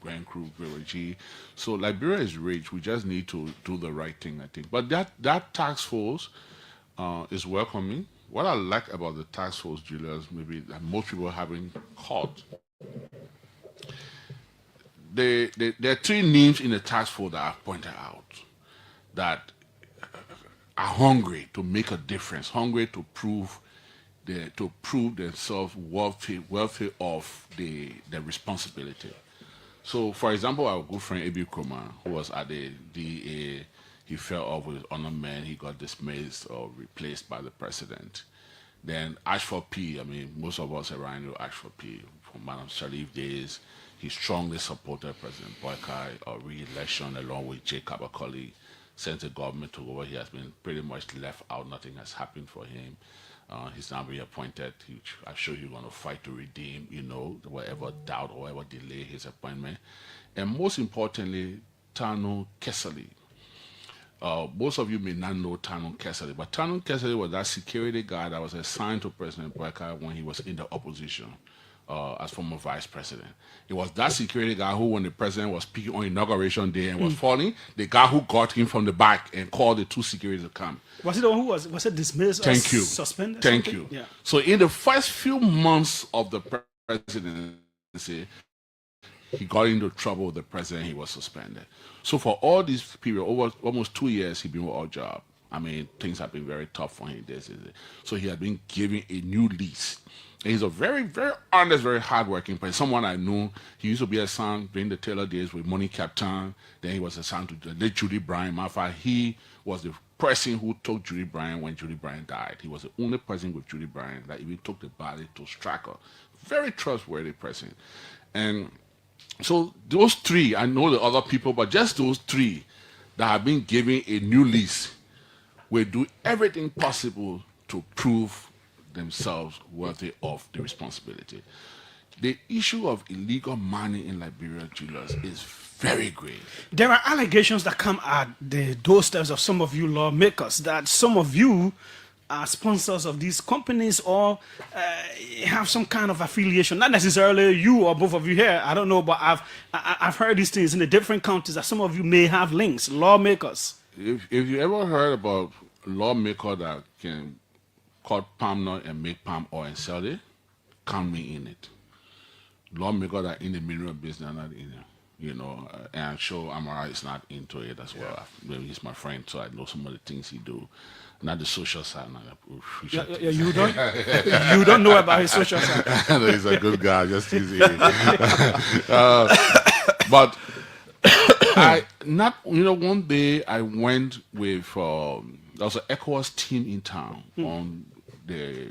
Grand Creek, River G. So Liberia is rich. We just need to do the right thing, I think. But that task force is welcoming. What I like about the task force, Julius, maybe that most people haven't caught. There are three names in the task force that I've pointed out that are hungry to make a difference, hungry to prove themselves worthy of the responsibility. So, for example, our good friend Ebi Kroma, who was at the DA, he fell off with his honorment. He got dismissed or replaced by the president. Then Ashford P. I mean, most of us around know Ashford P. From Madam Sharif days. He strongly supported President Boykai re-election along with Jay Kabakoli. Since the government took over, he has been pretty much left out. Nothing has happened for him. He's now reappointed. I'm sure he's going to fight to redeem, whatever doubt or whatever delay his appointment. And most importantly, Tano Kesali. Most of you may not know Tano Kesali, but Tano Kesali was that security guard that was assigned to President Boykai when he was in the opposition as former vice president. It was that security guy who, when the president was speaking on inauguration day and was falling, the guy who got him from the back and called the two security to come. Was it the one who was it dismissed or suspended? Thank you. Yeah. So in the first few months of the presidency, he got into trouble with the president. He was suspended. So for all this period, over almost 2 years, he'd been with our job. I mean, things have been very tough for him. So he had been given a new lease. And he's a very, very honest, very hardworking person. Someone I knew. He used to be assigned during the Taylor days with Money Captain. Then he was assigned to the Judy Bryant. Matter of fact, he was the person who took Judy Bryant when Judy Bryant died. He was the only person with Judy Bryant that even took the body to Stracker. Very trustworthy person. And so those three, I know the other people, but just those three, that have been given a new lease will do everything possible to prove themselves worthy of the responsibility. The issue of illegal mining in Liberia, Julius, is very grave. There are allegations that come at the doorsteps of some of you lawmakers that some of you are sponsors of these companies or have some kind of affiliation. Not necessarily you or both of you here. I don't know, but I've heard these things in the different counties that some of you may have links. Lawmakers. If you ever heard about a lawmaker that can cut palm nut and make palm oil and sell it, count me in it. Lawmaker that in the mineral business, not in it. You know, and I'm sure Amara is not into it as well. Maybe he's my friend, so I know some of the things he do. Not the social side. You don't. You don't know about his social side. I know he's a good guy. Just easy. But one day I went with there was an ECOWAS team in town on the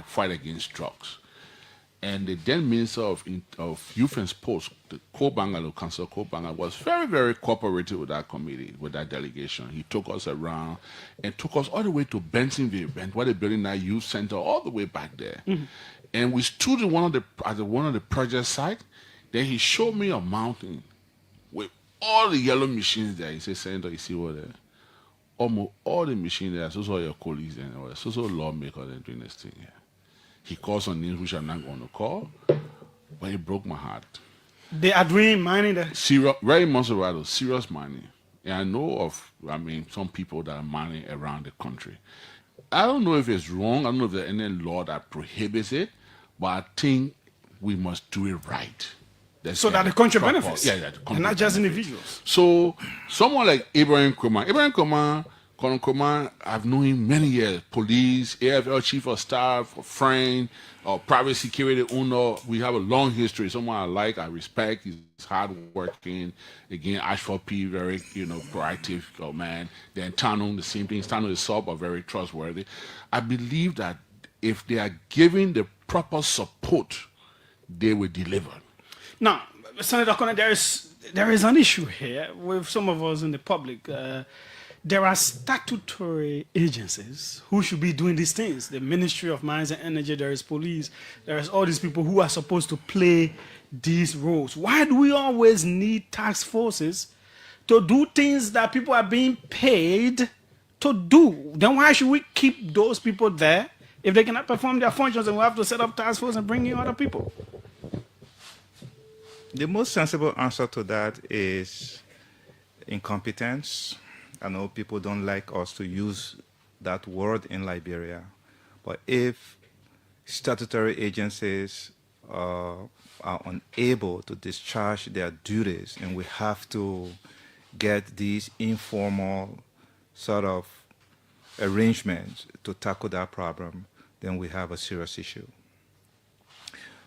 fight against drugs. And the then Minister of Youth and Sports, the Kobanga, Councillor Kobanga, was very, very cooperative with that committee, with that delegation. He took us around and took us all the way to Bensonville, where they're building that youth center, all the way back there. And we stood at one of the project sites. Then he showed me a mountain with all the yellow machines there. He said, Senator, you see what there? Almost all the machines there, so your colleagues and so lawmakers are doing this thing here. He called some names which I'm not going to call, but it broke my heart. They are doing mining there? Serious, very much rather serious mining. And I know of, some people that are mining around the country. I don't know if it's wrong. I don't know if there's any law that prohibits it, but I think we must do it right. So that the country benefits? Yeah, the country and not just benefits. individuals. So someone like Ibrahim Kumar, Colonel Kumar, I've known him many years. Police, AFL Chief of Staff, friend, private security owner. We have a long history. Someone I like, I respect. He's hardworking. Again, Ashford P, very proactive man. Then Tano, the same thing. Tano is soft but very trustworthy. I believe that if they are given the proper support, they will deliver. Now, Senator Connor, there is an issue here with some of us in the public. There are statutory agencies who should be doing these things. The Ministry of Mines and Energy, there is police, there is all these people who are supposed to play these roles. Why do we always need task forces to do things that people are being paid to do? Then why should we keep those people there if they cannot perform their functions and we have to set up task force and bring in other people? The most sensible answer to that is incompetence. I know people don't like us to use that word in Liberia, but if statutory agencies are unable to discharge their duties and we have to get these informal sort of arrangements to tackle that problem, then we have a serious issue.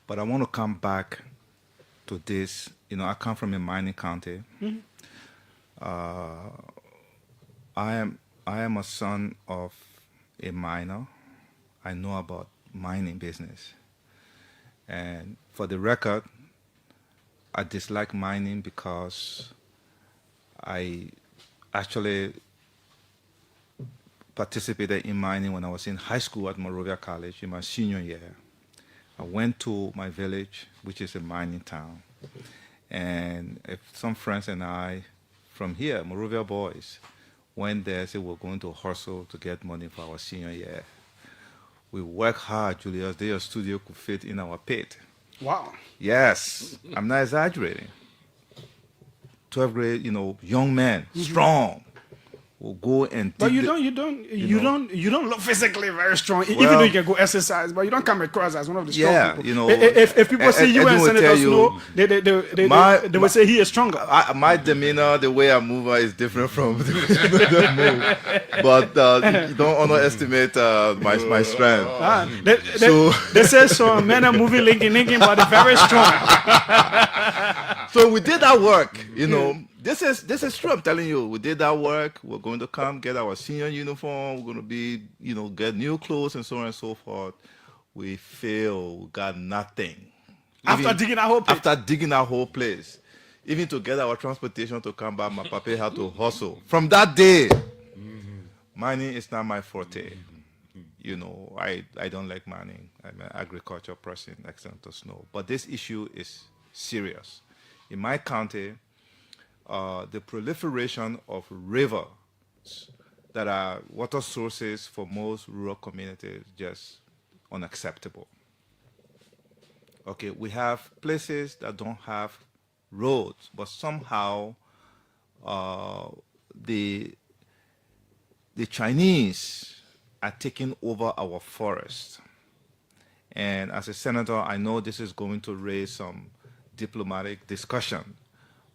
But I want to come back to this. I come from a mining county. I am a son of a miner. I know about mining business. And for the record, I dislike mining because I actually participated in mining when I was in high school at Monrovia College in my senior year. I went to my village, which is a mining town. And some friends and I from here, Monrovia boys, went there, said we're going to hustle to get money for our senior year. We worked hard, Julius. Their studio could fit in our pit. Wow. Yes, I'm not exaggerating. 12th grade, young men, strong, will go and. But you don't look physically very strong, even though you can go exercise. But you don't come across as one of the strong people. If people see you and Senator Snow, they will say he is stronger. My demeanor, the way I move, is different from the way I move. But you don't underestimate my strength. They say so. Men are moving, linking, but they're very strong. So we did that work, This is true. I'm telling you, we did that work. We're going to come get our senior uniform. We're going to be, get new clothes and so on and so forth. We failed. We got nothing. After digging our whole place. After digging our whole place, Even to get our transportation to come back, my papa had to hustle. From that day, mining is not my forte. You know, I don't like mining. I'm an agriculture person, excellent to snow. But this issue is serious. In my county, the proliferation of rivers that are water sources for most rural communities just unacceptable. Okay, we have places that don't have roads, but somehow the Chinese are taking over our forests. And as a senator, I know this is going to raise some diplomatic discussion.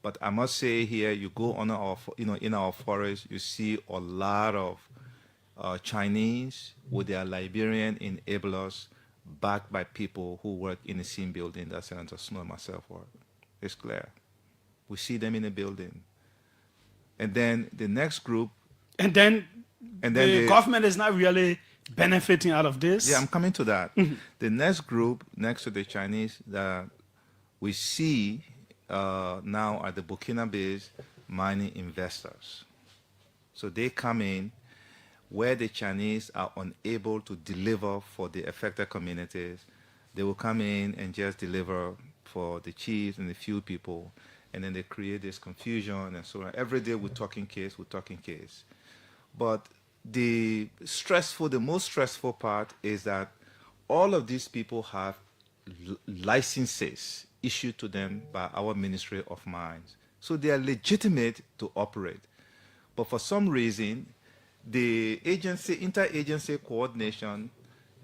But I must say here, you go on our, in our forest, you see a lot of Chinese with their Liberian enablers backed by people who work in the same building that Senator Snow and myself work. It's clear. We see them in the building. And then the next group. And then the government is not really benefiting out of this. Yeah, I'm coming to that. The next group next to the Chinese that we see now are the Burkina-based mining investors. So they come in where the Chinese are unable to deliver for the affected communities. They will come in and just deliver for the chiefs and the few people, and then they create this confusion and so on. Every day we're talking case. But the most stressful part is that all of these people have licenses issued to them by our Ministry of Mines. So they are legitimate to operate. But for some reason, the interagency coordination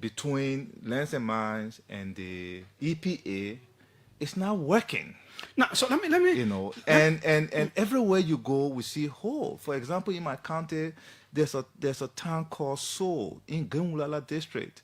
between Lands and Mines and the EPA is not working. Now, so let me you know, and everywhere you go, we see hole. For example, in my county, there's a town called Seoul in Gungulala district,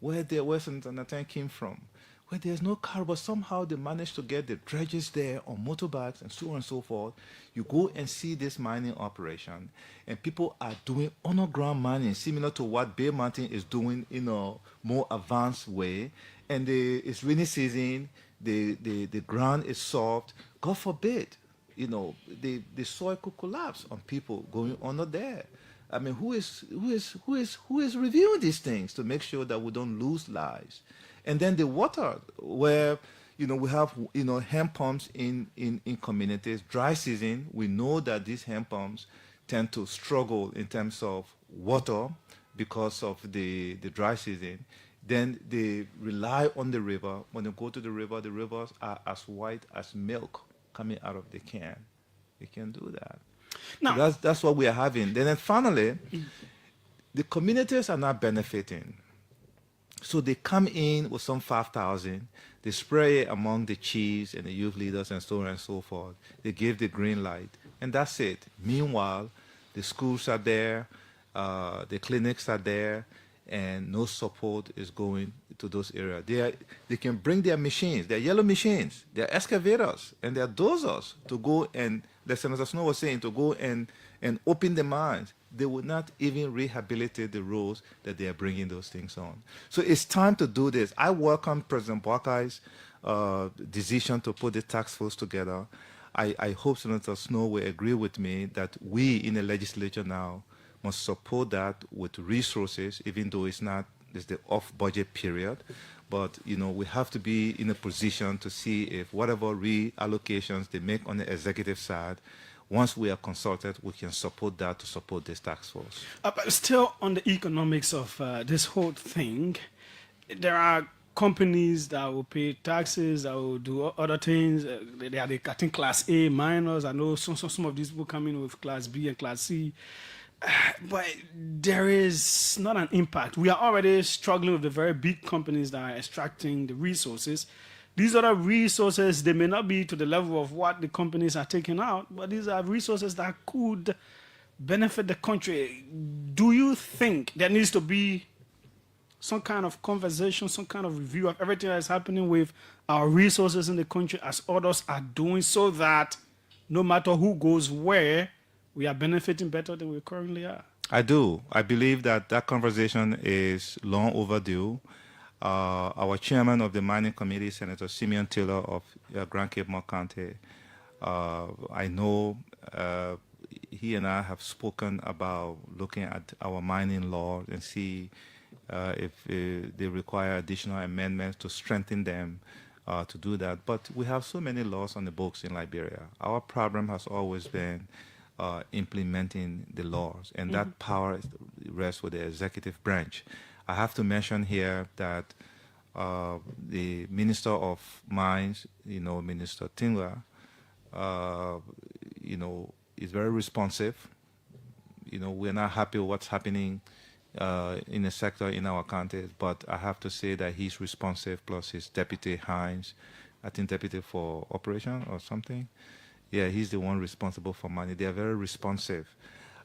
where Senator Nathan came from, where there's no car, but somehow they managed to get the dredges there on motorbikes and so on and so forth. You go and see this mining operation, and people are doing underground mining, similar to what Bay Mountain is doing in a more advanced way. And it's rainy season, the ground is soft. God forbid, you know, the soil could collapse on people going under there. I mean, who is reviewing these things to make sure that we don't lose lives? And then the water, where, you know, we have, you know, hand pumps in communities. Dry season, we know that these hand pumps tend to struggle in terms of water because of the dry season. Then they rely on the river. When they go to the rivers are as white as milk coming out of the can. They can do that. Now, so that's what we are having. Then finally, the communities are not benefiting. So they come in with some 5,000, they spray it among the chiefs and the youth leaders and so on and so forth. They give the green light, and that's it. Meanwhile, the schools are there, the clinics are there, and no support is going to those areas. They can bring their machines, their yellow machines, their excavators, and their dozers to go and, like Senator Snow was saying, to go and open the mines. They would not even rehabilitate the roads that they are bringing those things on. So it's time to do this. I welcome President Buckeye's decision to put the task force together. I hope Senator Snow will agree with me that we in the legislature now must support that with resources, even though it's the off-budget period. But, you know, we have to be in a position to see if whatever reallocations they make on the executive side, once we are consulted, we can support that to support this task force. But still on the economics of this whole thing, there are companies that will pay taxes, that will do other things. They are, I think, Class A miners. I know some of these people come in with Class B and Class C. But there is not an impact. We are already struggling with the very big companies that are extracting the resources. These other resources, they may not be to the level of what the companies are taking out, but these are resources that could benefit the country. Do you think there needs to be some kind of conversation, some kind of review of everything that is happening with our resources in the country as others are doing, so that no matter who goes where, we are benefiting better than we currently are? I do. I believe that conversation is long overdue. Our chairman of the mining committee, Senator Simeon Taylor of Grand Cape County, I know he and I have spoken about looking at our mining law and see if they require additional amendments to strengthen them to do that. But we have so many laws on the books in Liberia. Our problem has always been implementing the laws, and that power rests with the executive branch. I have to mention here that the Minister of Mines, Minister Tingler, is very responsive. We're not happy with what's happening in the sector in our county, but I have to say that he's responsive, plus his deputy Hines, I think deputy for operation or something. Yeah, he's the one responsible for money. They are very responsive.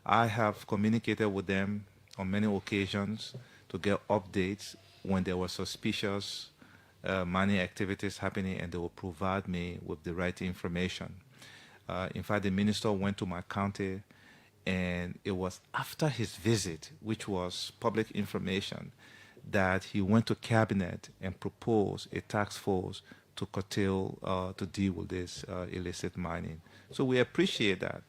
I have communicated with them on many occasions to get updates when there were suspicious mining activities happening, and they will provide me with the right information. In fact, the minister went to my county, and it was after his visit, which was public information, that he went to cabinet and proposed a task force to curtail, to deal with this illicit mining. So we appreciate that.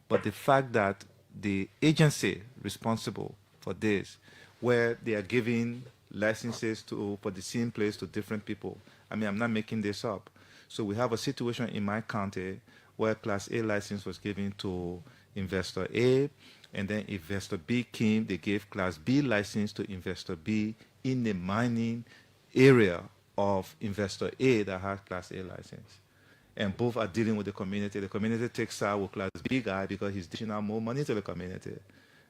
But the fact that the agency responsible for this, where they are giving licenses for the same place to different people, I mean, I'm not making this up. So we have a situation in my county where Class A license was given to Investor A, and then Investor B came, they gave Class B license to Investor B in the mining area of Investor A that has Class A license. And both are dealing with the community. The community takes out with Class B guy because he's dishing out more money to the community.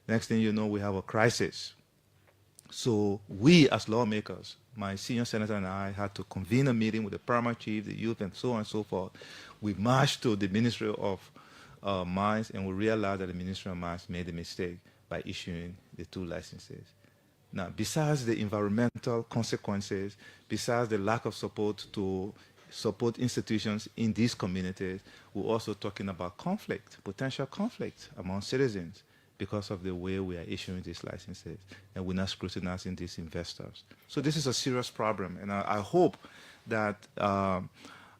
Next thing you know, we have a crisis. So we as lawmakers, my senior senator and I, had to convene a meeting with the paramount chief, the youth, and so on and so forth. We marched to the Ministry of Mines, and we realized that the Ministry of Mines made a mistake by issuing the 2 licenses. Now, besides the environmental consequences, besides the lack of support to support institutions in these communities, we're also talking about conflict, potential conflict among citizens because of the way we are issuing these licenses, and we're not scrutinizing these investors. So this is a serious problem, and I hope that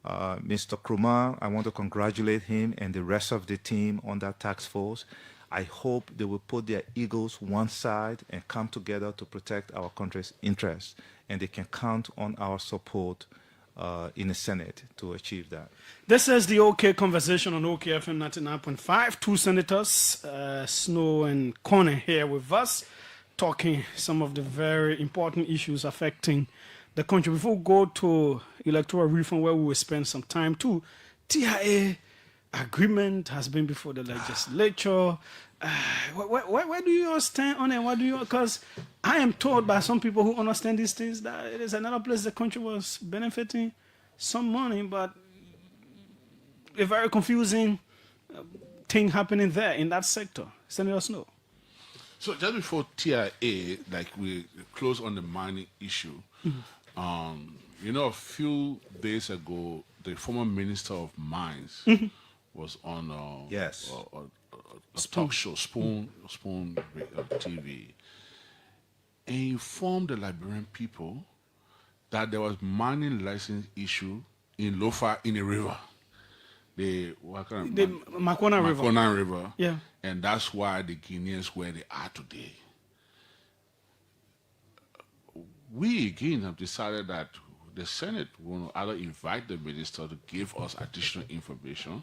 Mr. Krumah, I want to congratulate him and the rest of the team on that task force. I hope they will put their egos one side and come together to protect our country's interests, and they can count on our support in the Senate to achieve that. This is the OK Conversation on OKFM 99.5. 2 senators, Snow and Corner, here with us, talking some of the very important issues affecting the country. Before we go to electoral reform, where we will spend some time too, TIA agreement has been before the legislature. Where do you all stand on it? What do you? Because I am told by some people who understand these things that it is another place the country was benefiting some money, but a very confusing thing happening there in that sector. Senator Snow. So just before TIA, like we close on the mining issue, a few days ago, the former Minister of Mines was on a talk show, Spoon TV, and he informed the Liberian people that there was mining license issue in Lofa in a river, the Makwana River. Makwana River. Yeah. And that's why the Guineans where they are today. We again have decided that the Senate will either invite the minister to give us additional information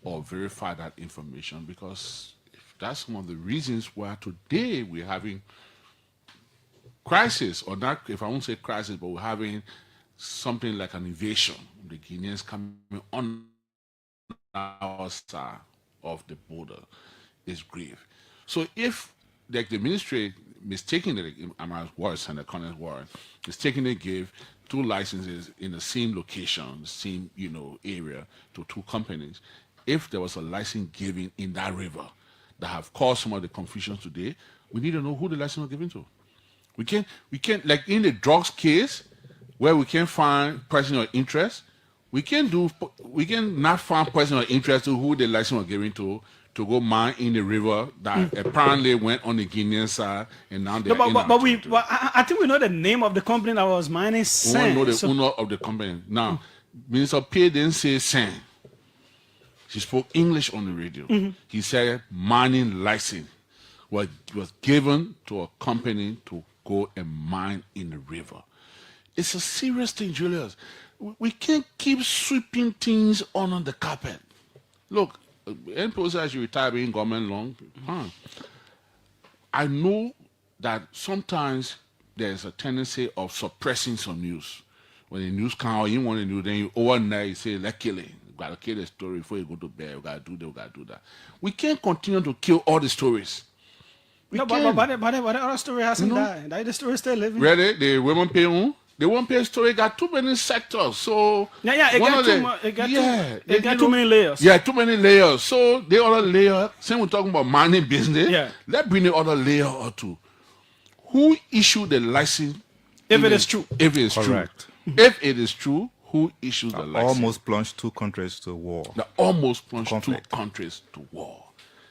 or verify that information, because if that's one of the reasons why today we're having crisis, or not, if I won't say crisis, but we're having something like an invasion. The Guineans coming on our side of the border is grave. So if like the ministry mistakenly, my words and the Connell's word, mistakenly gave 2 licenses in the same location, the same area to 2 companies, if there was a license given in that river that have caused some of the confusion today, we need to know who the license was given to. We can't like in the drugs case where we can't find personal interest, we can not find personal interest to who the license was given to go mine in the river that apparently went on the Guinean side, and now they're I think we know the name of the company that was mining sand. We want to know the owner of the company. Now, Minister P didn't say sand. He spoke English on the radio. He said mining license was given to a company to go and mine in the river. It's a serious thing, Julius. We can't keep sweeping things under the carpet. Look, NPO says you retire being government long. I know that sometimes there's a tendency of suppressing some news. When the news comes out, you want to do, then you overnight you say, let's kill it. You gotta kill the story before you go to bed. You gotta do that, you gotta do that. We can't continue to kill all the stories. But the other story hasn't died. The story is still living. Really? The women pay on? The one pay story got too many sectors. So it got too many layers. Yeah, too many layers. So the other layer, same we're talking about mining business. Let's bring the other layer or two. Who issued the license? If it is true. If it is Correct. true. If it is true, who issues the license? Almost plunged 2 countries to war. They almost plunged 2 countries to war.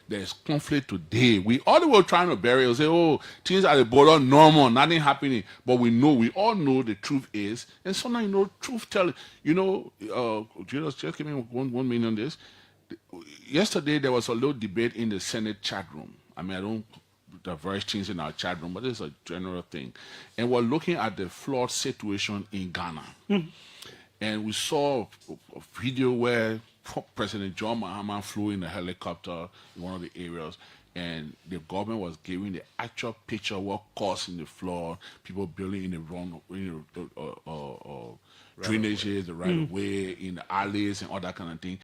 There's conflict today. We all were trying to bury it, say, oh, things at the border normal, nothing happening. But we all know the truth is, and sometimes truth telling. Just give me 1 minute on this. Yesterday there was a little debate in the Senate chat room. I mean, I don't diverse things in our chat room, but it's a general thing. And we're looking at the flood situation in Ghana. And we saw a video where President John Mahama flew in a helicopter in one of the areas, and the government was giving the actual picture of what caused the flood, people building in the wrong drainages, the right way, in the alleys and all that kind of thing.